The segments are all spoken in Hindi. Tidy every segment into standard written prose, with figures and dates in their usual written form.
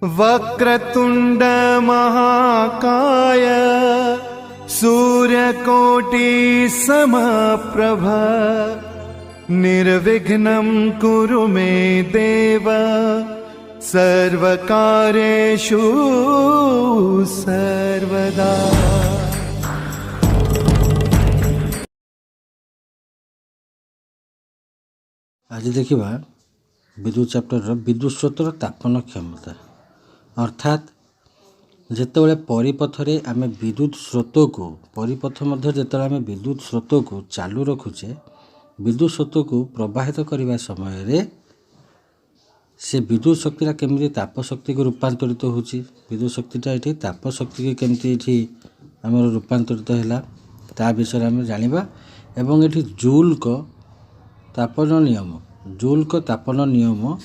वक्रतुंड महाकाय सूर्यकोटि समप्रभ निर्विघ्नं कुरु मे देव सर्वकार्येषु सर्वदा। आज देखा विद्युत चैप्टर विद्युत स्रोतर तापन क्षमता अर्थात जितेबाला परिपथ रे आमे विद्युत स्रोत को परिपथ मध्य जितेबाला आमे विद्युत स्रोत को चालू रखुचे विद्युत स्रोत को प्रवाहित करने समय रे से विद्युत शक्ति केमती ताप शक्ति को रूपांतरित होची विद्युत शक्तिटा ये ताप शक्ति की केमती ये आम रूपांतरित है ता विषय आम जाना एवं ये जूल को तापन नियम जूल को तापन नियम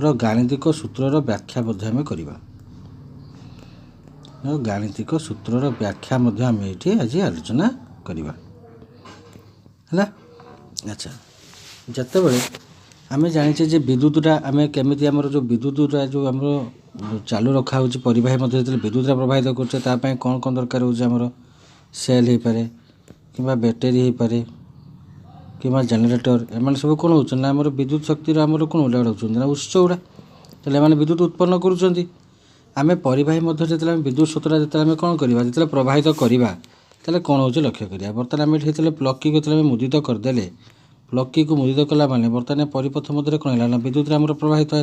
रो गाणितिक सूत्रर व्याख्या आम करवा गाणितिक सूत्रर व्याख्या आम ये आज आलोचना करवा है। अच्छा जितेबाला आम जाचे जे विद्युतटा आम केमी आमर जो विद्युतटा जो आम चालू रखा हो परिवाही मध्य विद्युतटा प्रवाहित करते कौन कौन दरकार होमर सेल हो पारे कि बैटेरी हो पारे कि जेनेटर एम सब कौन हो ना आम विद्युत शक्तिर आमर कौन गुड़ा होना ना उत्स गुड़ा तेल विद्युत उत्पन्न करुँच आम परिवाही मध्य जो विद्युत स्रोतटा जो कौन करवा जो प्रवाहित करवा तेल कौन हो लक्ष्य करा बर्तमान आम ये प्लग की को मुदित करदे प्लग की को मुदित कला माने बर्तमान परिपथ मध्य कौन है ना विद्युत आम प्रवाहित है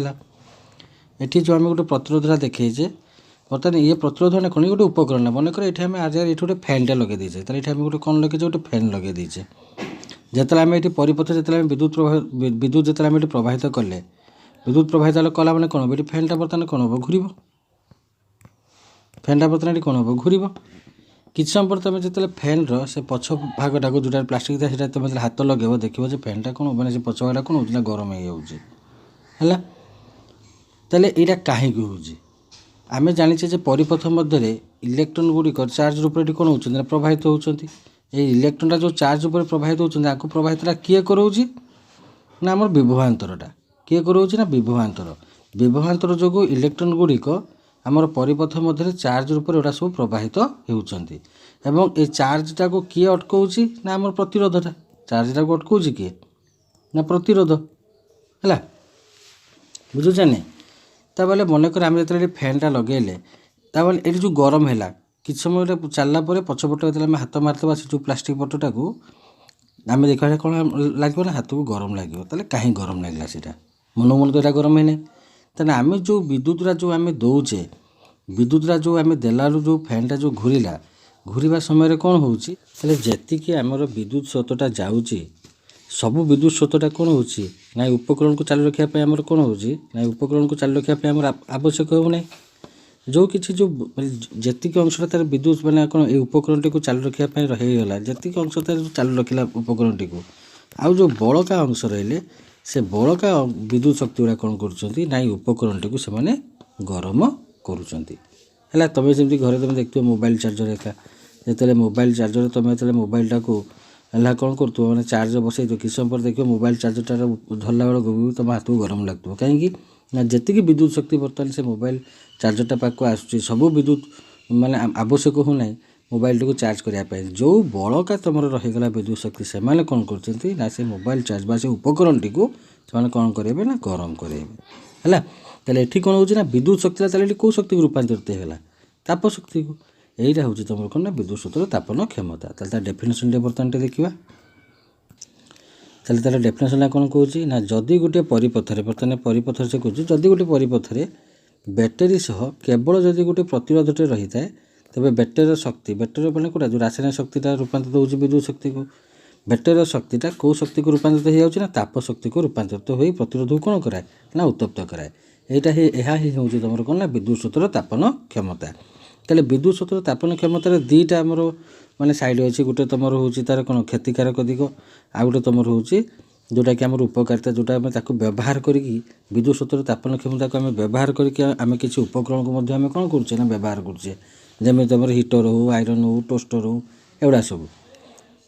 ये जो आम गोटे प्रतिरोधटा देखिए बर्तमान ये प्रतिरोध ना कौन गोटे उपकरण मनकर ये आम आज ये गोटे फैनटा लगे देचे तो ये गोटे कौन लगे गोटे फैन लगे देचे जिते आम ये परिपथ जो विद्युत जो आम प्रवाहित कले विद्युत प्रवाहित कला मैंने कौन ये फैनटा बर्तमान कौन हम घूर फैनटा बर्तमान ये कौन हम घूर कि समय पर तुम जो फैन से पछ भागटा को जोटा प्लास्टिक था तुम हाथ लगे देखो फैनटा कौन मैंने पछ भागटा कौन हो गरम है तेल यहाँ कहीं आम जाचे परिपथ मध्य इलेक्ट्रोन गुड़िक चार्ज रूप से कौन हो प्रवाहित होती ये इलेक्ट्रोनटा जो चार्ज उपर प्रवाहित होती प्रवाहितटा किए कराऊँगी ना आम विभवांतरटा किए कराऊँगी ना विभवांतर जो इलेक्ट्रोन गुड़िक आमर परिपथ मध्य चार्ज रूप से सब प्रवाहित होती एवं ये चार्जटा को किए अटकाऊँगी ना आम प्रतिरोधटा चार्जटा को अटकाऊँगी किए ना प्रतिरोध है बुझुचे नहीं ताबले मनकर आम जो फैनटा लगेले ताबले ये जो गरम है कि समय चलला पछपट जो हाथ मारते से जो प्लास्टिक पटटा को आम देखा कौन लगे ना हाथ को गरम लगे तेल कहीं गरम लगला सीटा मन मन तो यहाँ गरम है तेना आम जो विद्युतरा जो आम दौचे विद्युतरा जो आम देलु जो फैनटा जो घूरवा समय कौन होती आमर विद्युत स्रोतटा जाऊँगी सबू विद्युत स्रोतटा कौन होची ना उपकरण को चालू रखापी आमर कौन होची ना उपकरण को चालू रखापी आमर आवश्यक हो ना जो किसी जो जी अंशटा तार विद्युत मैंने कौन ये उपकरण को चालू रखापी रहीगला जी अंश तार चालू रखला उपकरण टी आउ जो बड़का अंश रही से बड़का विद्युत शक्ति गुड़ा कौन कर उपकरण टी से गरम करुँच तुम जमी घरे तुम देखो मोबाइल चार्जर एका जो मोबाइल चार्जर तुम जो मोबाइलटा को है कौन कर मैंने चार्ज बसई कि समय पर देखो मोबाइल चार्जरटा धरला बेल भी तुम हाथ को गरम लगुव कहीं ना जी विद्युत शक्ति बर्तमान से मोबाइल चार्जरटा पाक आसूँ सब विद्युत माने आवश्यक हो ना मोबाइल टी को चार्ज करने जो बड़का तुम रहीगला विद्युत शक्ति से कौन कर से मोबाइल चार्ज बा से उपकरण टी को कौन करेंगे ना गरम करेंगे है तेल कौन हो विद्युत शक्ति कौ शक्ति को रूपांतरित होगा ताप शक्ति को यहीटा हूँ तुम कौन ना विद्युत स्रोतर तापन क्षमता तार डेफिनेसन बर्तमान देखा तार डेफिनेसन कौन कौच ना जदि गोटे परिपथर बर्तमान परिपथर से कौच जदि गोटे परिपथर बैटेरी सह केवल जदि गोटे प्रतिरोधटे रही है तेज बैटेरी शक्ति बैटेरी मैंने कौटा जो रासायनिक शक्तिटा रूपांतरित हो विद्युत शक्ति को बैटेरी शक्तिटा कौ शक्ति को रूपांतरित हो जाए ताप शक्ति को रूपांतरित हो प्रतिरोध को कौन कराए ना उत्तप्त कराए यहाँ ही हूँ तुम कौन ना विद्युत स्रोतर तापन क्षमता तेल विद्युत स्रोतर तापन क्षमतार दुईटा आमर माने साइड अच्छी गोटे तुम हूँ तार कौन क्षतिकारक दिग आ गए तुम हूँ जोटा कि आमर उपकारिता जोटा आम व्यवहार करी विद्युत स्रोतर तापन क्षमता को आम व्यवहार करके आम किसी उपकरण को आम कौन करुचे ना व्यवहार करुचे जमी तुम हिटर हो आयरन हो टोस्टर हो एगुड़ा सब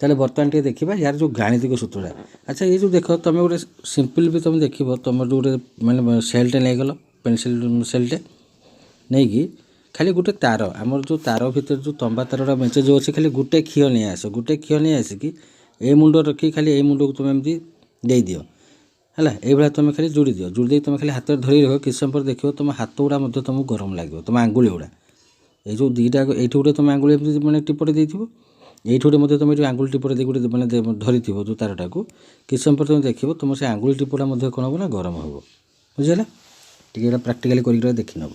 तेल बर्तमान टे देखा यार जो गाणितिक सूत्रटा अच्छा ये जो देख तुम गोटे सिंपल भी तुम देख तुम जो गोटे मैंने सेलटे नहीं गल पेनसिल सेलटे ନେଇକି ଖାଲି ଗୋଟେ ତାର ଆମର ଯେଉଁ ତାର ଭିତରେ ଯେଉଁ ତମ୍ବା ତାରଟା ମେଞ୍ଚେ ଯେଉଁ ଅଛି ଖାଲି ଗୋଟେ କ୍ଷୀର ନେଇ ଆସ, ଗୋଟେ କ୍ଷୀର ନେଇ ଆସିକି ଏଇ ମୁଣ୍ଡ ରଖିକି ଖାଲି ଏଇ ମୁଣ୍ଡକୁ ତୁମେ ଏମିତି ଦେଇଦିଅ ହେଲା। ଏଇଭଳିଆ ତୁମେ ଖାଲି ଯୋଡ଼ି ଦିଅ, ଯୋଡ଼ି ଦେଇକି ତୁମେ ଖାଲି ହାତରେ ଧରି ରଖ। କିଛି ସମୟ ପରେ ଦେଖିବ ତୁମ ହାତ ଗୁଡ଼ା ମଧ୍ୟ ତୁମକୁ ଗରମ ଲାଗିବ, ତୁମ ଆଙ୍ଗୁଳି ଗୁଡ଼ା। ଏଇ ଯେଉଁ ଦୁଇଟା ଏଇଠି ଗୋଟେ ତୁମେ ଆଙ୍ଗୁଳି ଏମିତି ମାନେ ଟିପଟେ ଦେଇଥିବ, ଏଇଠି ଗୋଟେ ମଧ୍ୟ ତୁମେ ଏଠି ଆଙ୍ଗୁଳି ଟିପଟେ ଦେଇକି ଗୋଟେ ମାନେ ଧରିଥିବ ଯେଉଁ ତାରଟାକୁ। କିଛି ସମୟ ପରେ ତୁମେ ଦେଖିବ ତୁମ ସେ ଆଙ୍ଗୁଳି ଟିପଟା ମଧ୍ୟ କ'ଣ ହେବ ନା ଗରମ ହେବ। ବୁଝିହେଲା? ଟିକେ ଏଇଟା ପ୍ରାକ୍ଟିକାଲି କରିକି ଦେଖିନେବ।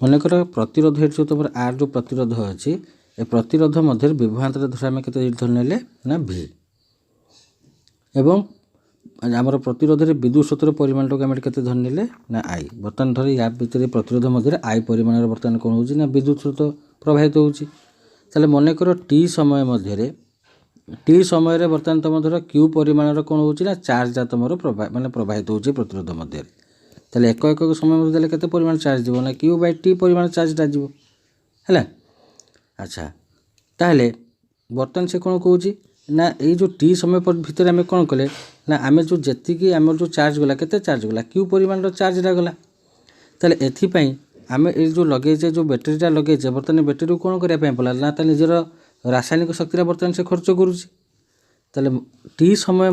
ମନେକର ପ୍ରତିରୋଧ ଏଠି ଯେଉଁ ତୁମର ଆର୍ ଯେଉଁ ପ୍ରତିରୋଧ ଅଛି, ଏ ପ୍ରତିରୋଧ ମଧ୍ୟରେ ବିଭବାନ୍ତର ଧର ଆମେ କେତେ ଧରି ନେଲେ ନା ଭି, ଏବଂ ଆମର ପ୍ରତିରୋଧରେ ବିଦ୍ୟୁତ୍ ସ୍ରୋତର ପରିମାଣଟାକୁ ଆମେ କେତେ ଧରି ନେଲେ ନା ଆଇ। ବର୍ତ୍ତମାନ ଧର ୟା ଭିତରେ ପ୍ରତିରୋଧ ମଧ୍ୟରେ ଆଇ ପରିମାଣର ବର୍ତ୍ତମାନ କ'ଣ ହେଉଛି ନା ବିଦ୍ୟୁତ୍ ସ୍ରୋତ ପ୍ରବାହିତ ହେଉଛି। ତାହେଲେ ମନେକର ଟି ସମୟ ମଧ୍ୟରେ, ଟି ସମୟରେ ବର୍ତ୍ତମାନ ତୁମ ଧର କ୍ୟୁ ପରିମାଣର କ'ଣ ହେଉଛି ନା ଚାର୍ଜଟା ତୁମର ପ୍ରବାହିତ ହେଉଛି ପ୍ରତିରୋଧ ମଧ୍ୟରେ। ତାହେଲେ ଏକ ସମୟ ମଧ୍ୟରେ ଦେଲେ କେତେ ପରିମାଣ ଚାର୍ଜ ଯିବ ନା କ୍ୟୁ ବାଇ ଟି ପରିମାଣ ଚାର୍ଜଟା ଯିବ ହେଲା। ଆଚ୍ଛା, ତାହେଲେ ବର୍ତ୍ତମାନ ସେ କ'ଣ କହୁଛି ନା ଏଇ ଯେଉଁ ଟି ସମୟ ଭିତରେ ଆମେ କ'ଣ କଲେ ନା ଆମେ ଯେଉଁ ଯେତିକି ଆମର ଯେଉଁ ଚାର୍ଜ ଗଲା, କେତେ ଚାର୍ଜ ଗଲା କ୍ୟୁ ପରିମାଣର ଚାର୍ଜଟା ଗଲା। ତାହେଲେ ଏଥିପାଇଁ ଆମେ ଏଇ ଯେଉଁ ଲଗେଇଛେ, ଯେଉଁ ବ୍ୟାଟେରୀଟା ଲଗେଇଛେ, ବର୍ତ୍ତମାନ ବ୍ୟାଟେରୀକୁ କ'ଣ କରିବା ପାଇଁ ପଡ଼ିଲା ନା ତା ନିଜର ରାସାୟନିକ ଶକ୍ତିଟା ବର୍ତ୍ତମାନ ସେ ଖର୍ଚ୍ଚ କରୁଛି। ତାହେଲେ ଟି ସମୟ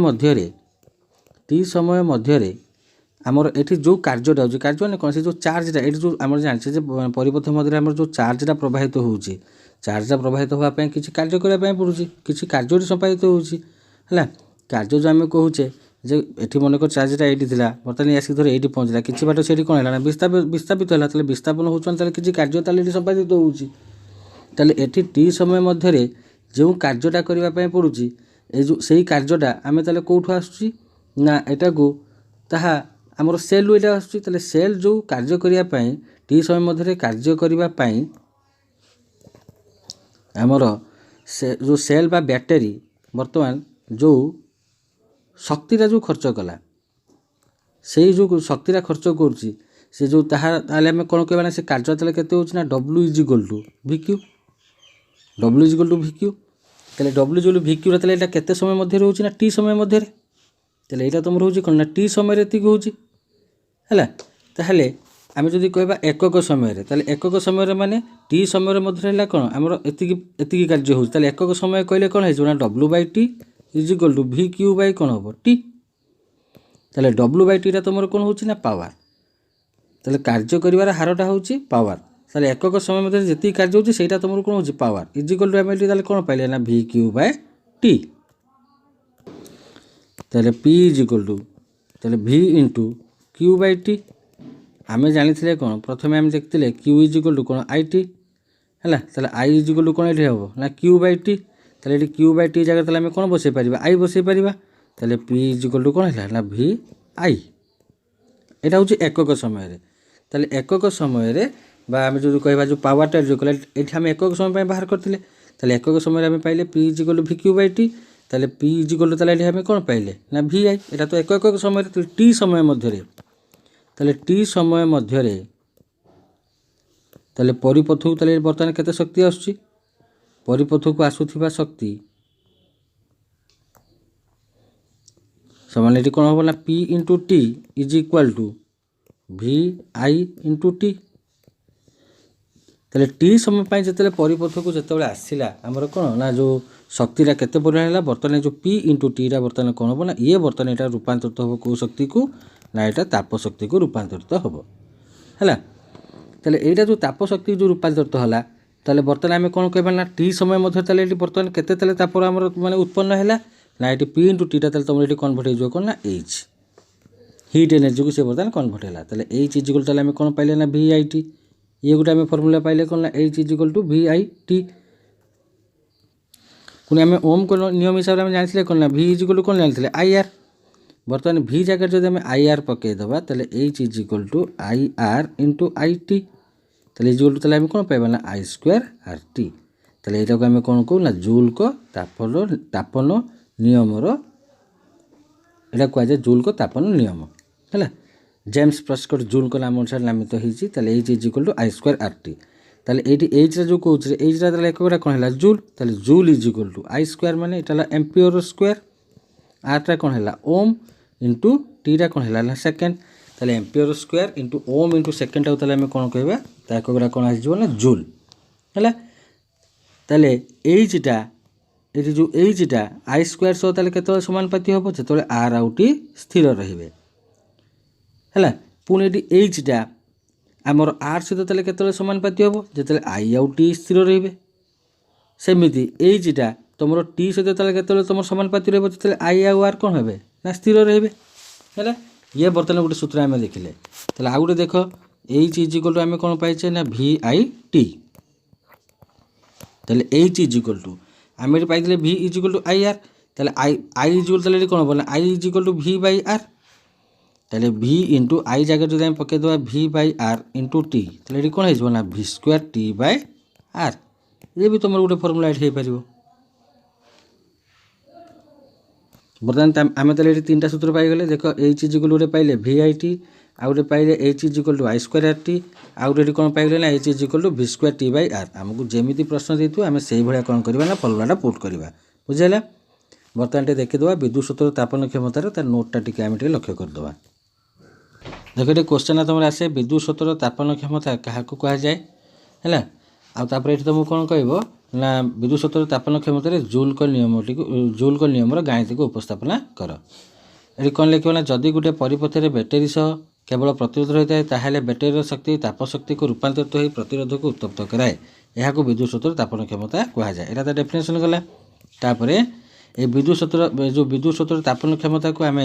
ମଧ୍ୟରେ ଆମର ଏଠି ଯେଉଁ କାର୍ଯ୍ୟଟା ହେଉଛି, କାର୍ଯ୍ୟ ମାନେ କ'ଣ, ସେ ଯେଉଁ ଚାର୍ଜଟା ଏଠି ଯେଉଁ ଆମର ଜାଣିଛେ ଯେ ପରିପଥ ମଧ୍ୟରେ ଆମର ଯେଉଁ ଚାର୍ଜଟା ପ୍ରବାହିତ ହେଉଛି, ଚାର୍ଜଟା ପ୍ରବାହିତ ହେବା ପାଇଁ କିଛି କାର୍ଯ୍ୟ କରିବା ପାଇଁ ପଡ଼ୁଛି, କିଛି କାର୍ଯ୍ୟଟି ସମ୍ପାଦିତ ହେଉଛି ହେଲା। କାର୍ଯ୍ୟ ଯେଉଁ ଆମେ କହୁଛେ ଯେ ଏଠି ମନେକର ଚାର୍ଜଟା ଏଇଠି ଥିଲା, ବର୍ତ୍ତମାନ ଆସିକି ଧର ଏଇଠି ପହଞ୍ଚିଲା, କିଛି ବାଟ ସେଇଠି କ'ଣ ହେଲା ନା ବିସ୍ଥାପିତ ହେଲା। ତାହେଲେ ବିସ୍ଥାପନ ହେଉଛନ୍ତି, ତାହେଲେ କିଛି କାର୍ଯ୍ୟ ତାହେଲେ ଏଠି ସମ୍ପାଦିତ ହେଉଛି। ତାହେଲେ ଏଠି ଟି ସମୟ ମଧ୍ୟରେ ଯେଉଁ କାର୍ଯ୍ୟଟା କରିବା ପାଇଁ ପଡ଼ୁଛି, ଏଇ ଯେଉଁ ସେଇ କାର୍ଯ୍ୟଟା ଆମେ ତାହେଲେ କେଉଁଠୁ ଆସୁଛି ନା ଏଟାକୁ ତାହା ଆମର ସେଲ୍ରୁ ଏଇଟା ଆସୁଛି। ତାହେଲେ ସେଲ୍ ଯେଉଁ କାର୍ଯ୍ୟ କରିବା ପାଇଁ, ଟି ସମୟ ମଧ୍ୟରେ କାର୍ଯ୍ୟ କରିବା ପାଇଁ ଆମର ଯେଉଁ ସେଲ୍ ବା ବ୍ୟାଟେରୀ ବର୍ତ୍ତମାନ ଯେଉଁ ଶକ୍ତିଟା ଯେଉଁ ଖର୍ଚ୍ଚ କଲା, ସେଇ ଯେଉଁ ଶକ୍ତିଟା ଖର୍ଚ୍ଚ କରୁଛି, ସେ ଯେଉଁ ତାହେଲେ ଆମେ କ'ଣ କହିବା ନା ସେ କାର୍ଯ୍ୟ ତାହେଲେ କେତେ ହେଉଛି ନା W is equal to V Q. W is equal to V Q. ତାହେଲେ ଡବ୍ଲ୍ୟୁ ଇଜ୍ ଇକ୍ୱାଲ୍ ଟୁ ଭି କ୍ୟୁଟା ତାହେଲେ ଏଇଟା କେତେ ସମୟ ମଧ୍ୟରେ ହେଉଛି ନା ଟି ସମୟ ମଧ୍ୟରେ। ତାହେଲେ ଏଇଟା ତୁମର ହେଉଛି କ'ଣ ନା ଟି ସମୟରେ ଏତିକି ହେଉଛି ହେଲା। ତାହେଲେ ଆମେ ଯଦି କହିବା ଏକକ ସମୟରେ, ତାହେଲେ ଏକକ ସମୟରେ ମାନେ ଟି ସମୟରେ ମଧ୍ୟରେ ହେଲା କ'ଣ ଆମର ଏତିକି କାର୍ଯ୍ୟ ହେଉଛି। ତାହେଲେ ଏକକ ସମୟ କହିଲେ କ'ଣ ହେଇଯିବ ନା W Bai T is equal to V Q Bai କ'ଣ ହେବ ଟି। ତାହେଲେ ଡବ୍ଲ୍ୟୁ ବାଇ ଟିଟା ତୁମର କ'ଣ ହେଉଛି ନା ପାୱାର। ତାହେଲେ କାର୍ଯ୍ୟ କରିବାର ହାରଟା ହେଉଛି ପାୱାର। ତାହେଲେ ଏକକ ସମୟ ମଧ୍ୟରେ ଯେତିକି କାର୍ଯ୍ୟ ହେଉଛି ସେଇଟା ତୁମର କ'ଣ ହେଉଛି ପାୱାର ଇଜ୍ ଇକ୍ୱାଲ୍ ଟୁ ଆମେ ଏଠି ତାହେଲେ କ'ଣ ପାଇଲେ ନା ଭି କ୍ୟୁ ବାଇ ଟି। ତାହେଲେ ପି ଇଜ୍ ଇକ୍ୱାଲ୍ ଟୁ ତାହେଲେ ଭି ଇଣ୍ଟୁ କ୍ୟୁ ବାଇ ଟି। ଆମେ ଜାଣିଥିଲେ କ'ଣ, ପ୍ରଥମେ ଆମେ ଦେଖିଥିଲେ କ୍ୟୁ ଇଜ୍ ଇକ୍ୱାଲ୍ ଟୁ କ'ଣ ଆଇ ଟି ହେଲା। ତାହେଲେ ଆଇ ଇଜ୍ ଇକ୍ୱାଲ୍ ଟୁ କ'ଣ ଏଠି ହେବ ନା କ୍ୟୁ ବାଇ ଟି। ତାହେଲେ ଏଠି କ୍ୟୁ ବାଇ ଟି ଜାଗାରେ ତାହେଲେ ଆମେ କ'ଣ ବସାଇ ପାରିବା, ଆଇ ବସାଇ ପାରିବା। ତାହେଲେ ପି ଇଜ୍ ଇକ୍ୱାଲ୍ ଟୁ କ'ଣ ହେଲା ନା ଭି ଆଇ। ଏଇଟା ହେଉଛି ଏକକ ସମୟରେ। ତାହେଲେ ଏକକ ସମୟରେ ବା ଆମେ ଯଦି କହିବା ଯେଉଁ ପାୱାରଟା ଯେଉଁ କଲେ ଏଠି ଆମେ ଏକକ ସମୟ ପାଇଁ ବାହାର କରିଥିଲେ। ତାହେଲେ ଏକକ ସମୟରେ ଆମେ ପାଇଲେ P is equal to V Q by T. ତାହେଲେ ପି ଇଜ୍ ଇକ୍ୱାଲ୍ ଟୁ ତାହେଲେ ଏଠି ଆମେ କ'ଣ ପାଇଲେ ନା ଭି ଆଇ। ଏଇଟା ତ ଏକକ ସମୟରେ। ତାହେଲେ ଟି ସମୟ ମଧ୍ୟରେ, ତାହେଲେ ଟି ସମୟ ମଧ୍ୟରେ ତାହେଲେ ପରିପଥକୁ ତାହେଲେ ବର୍ତ୍ତମାନ କେତେ ଶକ୍ତି ଆସୁଛି, ପରିପଥକୁ ଆସୁଥିବା ଶକ୍ତି ସମାନ ଏଠି କ'ଣ ହେବ ନା P into T is equal to V I into T. ତାହେଲେ ଟି ସମୟ ପାଇଁ ଯେତେବେଳେ ପରିପଥକୁ ଯେତେବେଳେ ଆସିଲା ଆମର କ'ଣ ନା ଯେଉଁ ଶକ୍ତିଟା କେତେ ପରିମାଣ ହେଲା, ବର୍ତ୍ତମାନ ଯେଉଁ ପି ଇଣ୍ଟୁ ଟିଟା ବର୍ତ୍ତମାନ କ'ଣ ହେବ ନା ଇଏ ବର୍ତ୍ତମାନ ଏଇଟା ରୂପାନ୍ତରିତ ହେବ କେଉଁ ଶକ୍ତିକୁ ନା ଏଇଟା ତାପ ଶକ୍ତିକୁ ରୂପାନ୍ତରିତ ହେବ ହେଲା। ତାହେଲେ ଏଇଟା ଯେଉଁ ତାପ ଶକ୍ତି ଯେଉଁ ରୂପାନ୍ତରିତ ହେଲା, ତାହେଲେ ବର୍ତ୍ତମାନ ଆମେ କ'ଣ କହିବା ନା ଟି ସମୟ ମଧ୍ୟରେ ତାହେଲେ ଏଠି ବର୍ତ୍ତମାନ କେତେ ତାହେଲେ ତାପର ଆମର ମାନେ ଉତ୍ପନ୍ନ ହେଲା ନା ଏଠି ପି ଇଣ୍ଟୁ ଟିଟା ତାହେଲେ ତୁମର ଏଠି କନଭର୍ଟ ହେଇଯିବ କ'ଣ ନା ଏଚ୍, ହିଟ୍ ଏନର୍ଜିକୁ ସେ ବର୍ତ୍ତମାନ କନଭର୍ଟ ହେଲା। ତାହେଲେ ଏଚ୍ ଇଜ୍ ଇକ୍ୱାଲ୍ ତାହେଲେ ଆମେ କ'ଣ ପାଇଲେ ନା ଭି ଆଇ ଟି। ଇଏ ଗୋଟେ ଆମେ ଫର୍ମୁଲା ପାଇଲେ କ'ଣ ନା H is equal to V I T. ପୁଣି ଆମେ ଓମ୍ ନିୟମ ହିସାବରେ ଆମେ ଜାଣିଥିଲେ କ'ଣ ନା ଭି ଇଜ୍ ଇକ୍ୱାଲ୍ ଟୁ କ'ଣ ଜାଣିଥିଲେ ଆଇ ଆର୍। ବର୍ତ୍ତମାନ ଭି ଜାଗାରେ ଯଦି ଆମେ ଆଇ ଆର୍ ପକାଇଦେବା ତାହେଲେ H is equal to I R into I T. ତାହେଲେ ଇଜ୍ ଇକ୍ୱାଲ୍ ଟୁ ତାହେଲେ ଆମେ କ'ଣ ପାଇବା ନା ଆଇ ସ୍କୋୟାର ଆର୍ ଟି। ତାହେଲେ ଏଇଟାକୁ ଆମେ କ'ଣ କହୁ ନା ଜୁଲ୍ଙ୍କ ତାପନ ନିୟମର, ଏଇଟା କୁହାଯାଏ ଜୁଲ୍ଙ୍କ ତାପନ ନିୟମ ହେଲା। ଜେମ୍ସ ପ୍ରେସ୍କଟ୍ ଜୁଲ୍ଙ୍କ ନାମ ଅନୁସାରେ ନାମିତ ହେଇଛି। ତାହେଲେ H is equal to I square R T. ତାହେଲେ ଏଇଠି ଏଚ୍ଟା ଯେଉଁ କହୁଛି ଏଚ୍ଟା ତାହେଲେ ଏକକଟା କ'ଣ ହେଲା ଜୁଲ୍। ତାହେଲେ ଜୁଲ୍ is equal to I square ମାନେ ଏଇଟା ହେଲା ଏମ୍ପିୟର ସ୍କୋୟାର, ଆର୍ଟା କ'ଣ ହେଲା ଓମ୍, इंटू टीटा कौन है ना सेकेंड ताले ampere square into ohm into second ताले आम कौन कहवा ताकरा कौन आसो ना जूल है ताले एचटा ये जो एचटा आई स्क्वायर सह ताले केतବେଳେ समानुपाती हम जो आर आउ टी स्थिर रे है पुणी ये एचटा आमर आर सहित ताले केतବେଳେ समानुपाती हम जो आई आउ टी स्थिर रे सेमती एचटा तुम टी सहित ताले केतବେଳେ तुम समानुपाती रही जो आई आउ आर कौन हे ना स्थिर रे है ये बर्तमान गोटे सूत्र आम देखिले ताले आउ गोटे देख एच इज इक्वल टू आम कौन पाइचे ना भि आई टी ताले एच इज इक्वल टू आम ये पाइले भि is equal to I R ताले आई इज इक्वल टू कौन हम ना I is equal to V by R ताले भि इंटू आई जगह जो आम पकईदे भि बाई आर इंटू टी ताले ये कौन हो भि स्क्वायर टी बाय आर ये भी तुम गोटे फर्मुला ये हो पार बर्तमान आम ताले तीन सूत्र पाईगले देख एच इज इक्वल टू पाइले भि आई टी आउ गोटे पाइले H is equal to I square R T आउ गोटे कौन पाइले ना H is equal to V square T by R आमको जमी प्रश्न देतु आम से भाया कौन करवा ना फर्मुलाटा पुट करवा बुझेगा बर्तमान टे देखीदे विद्युत स्रोतर तापन क्षमतार तार नोटा टी आम लक्ष्य करदे देख ये क्वेश्चन तुम आसे विद्युत स्रोतर तापन क्षमता क्या कहुए है आउे ये तुमको कौन कह ना विद्युत स्रोतर तापन क्षमतार जूल नियम गाणितिक उपस्थापना कर ये कौन लिख ना जदि गोटे परिपथर बैटेरी सह केवल प्रतिरोध रही है बैटेरी शक्ति ताप शक्ति को रूपांतरित हो प्रतिरोध को उत्तप्त कराए यह विद्युत स्रोतर तापन क्षमता कहुए यहाँ तो डेफिनेसन गला तापर ये विद्युत स्रोतर जो विद्युत स्रोतर तापन क्षमता को आम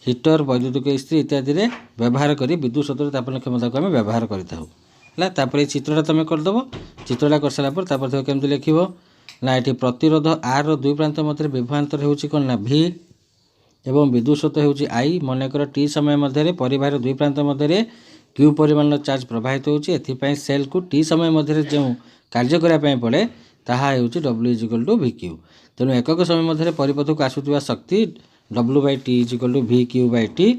हिटर वैद्युतिक इस्त्री इत्यादि व्यवहार कर विद्युत स्रोतर तापन क्षमता को आम व्यवहार करतापर ये चित्रटा तुम करदेव चित्रटा कर सारापर देख केमती लिख ना ये प्रतिरोध आर दुई प्रांत मध्य विभवांतर हो कौन ना भि एवं विद्युत स्रोत होची आई मनकर टी समय मध्य परिवार दुई प्रांत मध्य क्यू परिमाण चार्ज प्रवाहित होती सेल को टी समय मध्य जो कार्य करने पड़े ताहा होची W is equal to V Q तेणु एकक समय मध्य परिपथ को आसुवा शक्ति W by T is equal to V Q by T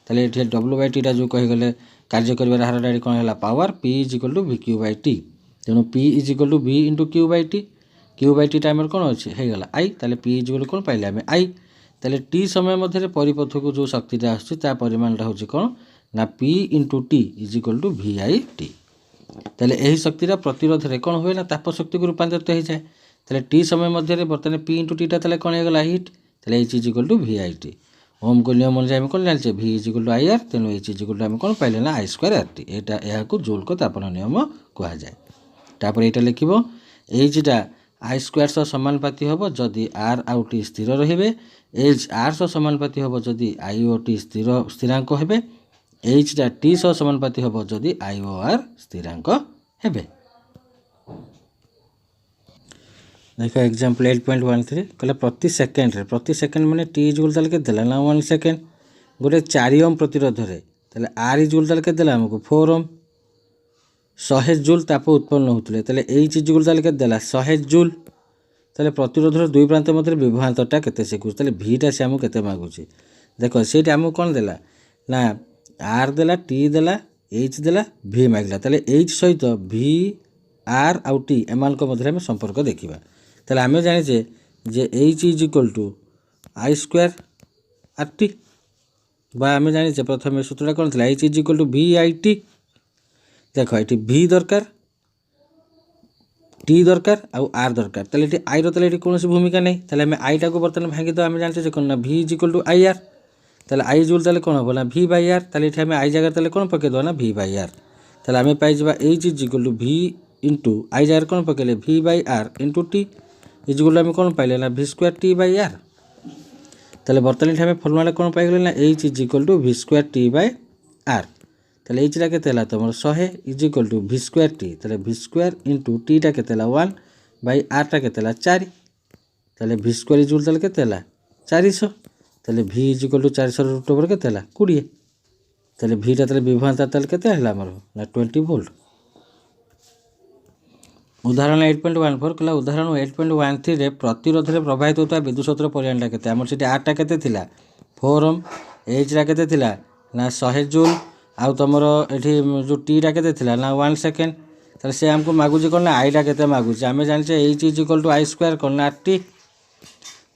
ताले ये डब्ल्यू बाई टीटा जो कहीगले कार्य कर हार कौन है power P is equal to V Q by T तेणु P is equal to V into Q by T time कौन अच्छे होगा आई ताले पी इज इक्वल कौन पाइले आम आई ताले टी समय मध्य परिपथ को जो शक्तिटा आसुच्छी परिमाणटा हूँ कौन ना P into T is equal to V I T ताले यही शक्तिटा प्रतिरोध में कौन हुए ना ताप शक्ति को रूपांतरित हो जाए ताले टी समय मध्य बर्तमान पी इंटू टीटा ताले कौन होगा हिट ताले H is equal to V I T ओम को नियम अनुसार आम कौन जाने V is equal to I R तेणु एच इज इक्वल टू आम कौन पाइले ना आई स्क्वायर आर टी यहाँ को जूल को तापन नियम कहुए तापर यहाँ लिख एचटा आई स्क्वायर सह समानुपाती हम जदि आर आउ टी स्थिर रे एच आर सह समानुपाती हम जदि आई ओ टी स्थिरांक हे एचटा टी सह समानुपाती हम जदि आई ओ आर स्थिरांक हे देख एग्जाम्पल 8.13 कहले प्रति सेकेंड माने टी इज इक्वल के देला ना 1 सेकेंड गोटे 4 ओम प्रतिरोध रे ताले आर इज इक्वल के देला हमको 4 ओम 100 जूल ताप उत्पन्न होते ताले एच इज इक्वल के देला 100 जूल ताले प्रतिरोधर दुई प्रांत मध्य विभवांतरटा केते शिखुच ताले भीटा से आमको केते मागुची देख से आमको कौन देला ना आर देला टी देला एच देला भि मागिला ताले एच सहित भि आर आउ टी एम मध्य आम संपर्क देखा ताले आम जाने जे H is equal to I square R T आम जाने प्रथम सूत्रटा कौन था H is equal to V I T देख ये भि दरकार टी दरकार आउ आर दरकार ताले ये आई रे कौन भूमिका नहीं ताले आम आईटा को बर्तमान भांगी तो आम जाने कौन ना V is equal to I R ताले आई जूल ताले कौन हम ना भि बाई आर ताले ये आई जगह ताले कौन पकईदे ना भि बाई आर ताले आम पाइबा H is equal to V into I जगह कौन पकड़े V by R into T is equal आम कौन पाइले ना V square T by R ताले बर्तमान आम फर्मुला कौन पाइगले ना H is equal to V square T by R ताले एचटा के तुम 100 is equal to V square T ताले भि स्क्वायर इंटू टीटा के 1 बाई आरटा के 4 ताले भि स्क्वायर इज इक्वल के 400 ताले V is equal to 400 root over के 20 ताले भीटा ताले विभवांतर के ना 20 वोल्ट उदाहरण 8.14 कहला उदाहरण 8.13 रे प्रतिरोध रे प्रवाहित होता विद्युत स्रोतर परिमाणटा केते हमर सेठी आरटा केते थिला 4 ओम एचटा केते थिला ना 100 जूल आउ तुमर एठी जो टीटा केते थिला ना 1 सेकेंड ताले से हमको मागुची कोन ना आईटा केते मागुची आमे जानिचे H is equal to I square कोन ना टी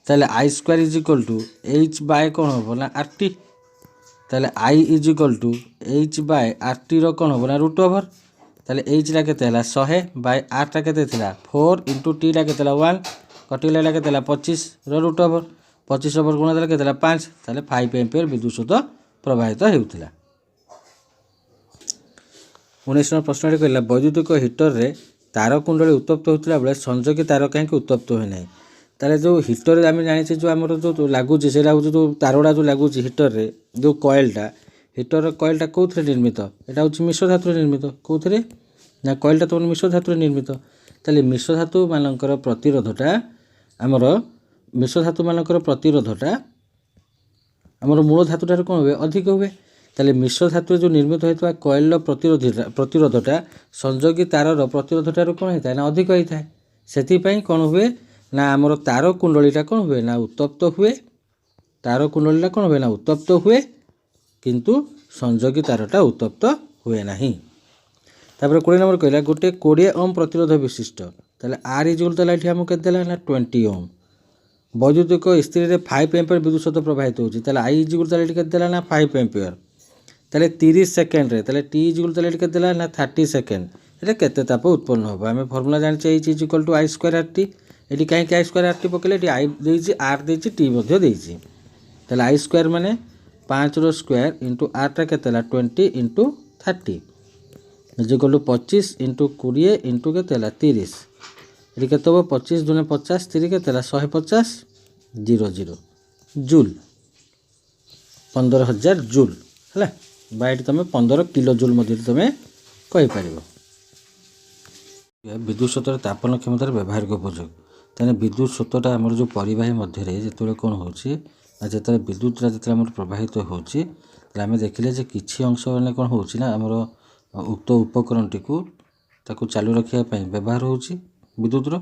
ताले I square is equal to H by कोन हो ना आर टी তাহলে I is equal to H by আরটির କ'ଣ ହେବ ନା ରୁଟ୍ ଓଭର୍। ତାହେଲେ এইଚଟା କେତେ ହେଲା 100 ବାଇ ଆରଟା କେତେ ଥିଲା 4 ଇଣ୍ଟୁ ଟିଟା କେତେ ହେଲା 1 କଟିଗଲା ଏଇଟା କେତେ ହେଲା 25ର ରୁଟ୍ ଓଭର୍ 25 ଓଭର୍ ଗୁଣ ଦେଲେ କେତେ ହେଲା 5। ତାହେଲେ 5 ଏମ୍ପିୟର ବିଦ୍ୟୁତ୍ ସ୍ରୋତ ପ୍ରବାହିତ ହେଉଥିଲା। 19 ନମ୍ବର ପ୍ରଶ୍ନଟି କହିଲା ବୈଦ୍ୟୁତିକ ହିଟରରେ ତାର କୁଣ୍ଡଳୀ ଉତ୍ତପ୍ତ ହେଉଥିଲା ବେଳେ ସଂଯୋଗୀ ତାର କାହିଁକି ଉତ୍ତପ୍ତ ହୁଏ ନାହିଁ। ତାହେଲେ ଯେଉଁ ହିଟରରେ ଆମେ ଜାଣିଛେ ଯେଉଁ ଆମର ଯେଉଁ ଲାଗୁଛି ସେଇଟା ହେଉଛି ଯେଉଁ ତାରଟା ଯେଉଁ ଲାଗୁଛି ହିଟରରେ ଯେଉଁ କଏଲ୍ଟା ହିଟରର କଏଲ୍ଟା କେଉଁଥିରେ ନିର୍ମିତ ଏଇଟା ହେଉଛି ମିଶ୍ର ଧାତୁରେ ନିର୍ମିତ। କେଉଁଥିରେ ନା କଏଲ୍ଟା ତୁମର ମିଶ୍ର ଧାତୁରେ ନିର୍ମିତ। ତାହେଲେ ମିଶ୍ର ଧାତୁମାନଙ୍କର ପ୍ରତିରୋଧଟା ଆମର ଆମର ମୂଳ ଧାତୁଠାରୁ କ'ଣ ହୁଏ ଅଧିକ ହୁଏ। ତାହେଲେ ମିଶ୍ର ଧାତୁରେ ଯେଉଁ ନିର୍ମିତ ହୋଇଥିବା କଏଲ୍ର ପ୍ରତିରୋଧଟା ସଂଯୋଗୀ ତାରର ପ୍ରତିରୋଧଠାରୁ କ'ଣ ହେଇଥାଏ ନା ଅଧିକ ହେଇଥାଏ। ସେଥିପାଇଁ କ'ଣ ହୁଏ ନା ଆମର ତାର କୁଣ୍ଡଳୀଟା କ'ଣ ହୁଏ ନା ଉତ୍ତପ୍ତ ହୁଏ। ତାର କୁଣ୍ଡଳୀଟା କ'ଣ ହୁଏ ନା ଉତ୍ତପ୍ତ ହୁଏ କିନ୍ତୁ ସଂଯୋଗୀ ତାରଟା ଉତ୍ତପ୍ତ ହୁଏ ନାହିଁ। ତାପରେ 20 ନମ୍ବର କହିଲା ଗୋଟେ 20 ଓମ୍ ପ୍ରତିରୋଧ ବିଶିଷ୍ଟ ତାହେଲେ ଆର୍ ଇଜୁଆଲ୍ ତାହେଲେ ଏଠି ଆମକୁ କେତେ ଦେଲା ନା 20 ଓମ୍। ବୈଦ୍ୟୁତିକ ଇସ୍ତ୍ରୀରେ 5 ଏମ୍ପିୟର ବିଦ୍ୟୁତ୍ ସ୍ରୋତ ପ୍ରବାହିତ ହେଉଛି ତାହେଲେ ଆଇ ଇଜୁଆଲ୍ ତାହେଲେ ଏଠି କେତେ ଦେଲା ନା 5 ଏମ୍ପିୟର। ତାହେଲେ 30 ସେକେଣ୍ଡରେ ତାହେଲେ ଟି ଇଜୁଆଲ୍ ତାହେଲେ ଏଠି କେତେ ଦେଲା ନା 30 ସେକେଣ୍ଡ। ଏଇଟା କେତେ ତାପ ଉତ୍ପନ୍ନ ହେବ ଆମେ ଫର୍ମୁଲା ଜାଣିଛେ H is equal to I square R T. ଏଠି କାହିଁକି ଆଇ ସ୍କୋୟାର ଆର୍ ଟି ପକେଇଲେ ଏଠି ଆଇ ଦେଇଛି ଆର୍ ଦେଇଛି ଟି ମଧ୍ୟ ଦେଇଛି। ତାହେଲେ ଆଇ ସ୍କୋୟାର ମାନେ 5ର ସ୍କୋୟାର ଇଣ୍ଟୁ ଆର୍ଟା କେତେ ହେଲା 20 into 30 is equal two 25 into 20 into କେତେ ହେଲା 30। ଏଠି କେତେ ହେବ 25 ଦୁନେ 50 3 କେତେ ହେଲା 150 00 ଜୁଲ୍ 15,000 ଜୁଲ୍ ହେଲା ବା ଏଠି ତୁମେ 15 କିଲୋ ଜୁଲ୍ ମଧ୍ୟ ତୁମେ କହିପାରିବ। ବିଦ୍ୟୁତ୍ ସ୍ରୋତର ତାପନ କ୍ଷମତାର ବ୍ୟବହାରିକ ଉପଯୋଗ ତାହେଲେ ବିଦ୍ୟୁତ୍ ସ୍ରୋତଟା ଆମର ଯେଉଁ ପରିବାହୀ ମଧ୍ୟରେ ଯେତେବେଳେ କ'ଣ ହେଉଛି ନା ଯେତେବେଳେ ବିଦ୍ୟୁତଟା ଯେତେବେଳେ ଆମର ପ୍ରବାହିତ ହେଉଛି ତାହେଲେ ଆମେ ଦେଖିଲେ ଯେ କିଛି ଅଂଶ ମାନେ କ'ଣ ହେଉଛି ନା ଆମର ଉକ୍ତ ଉପକରଣଟିକୁ ତାକୁ ଚାଲୁ ରଖିବା ପାଇଁ ବ୍ୟବହାର ହେଉଛି ବିଦ୍ୟୁତର।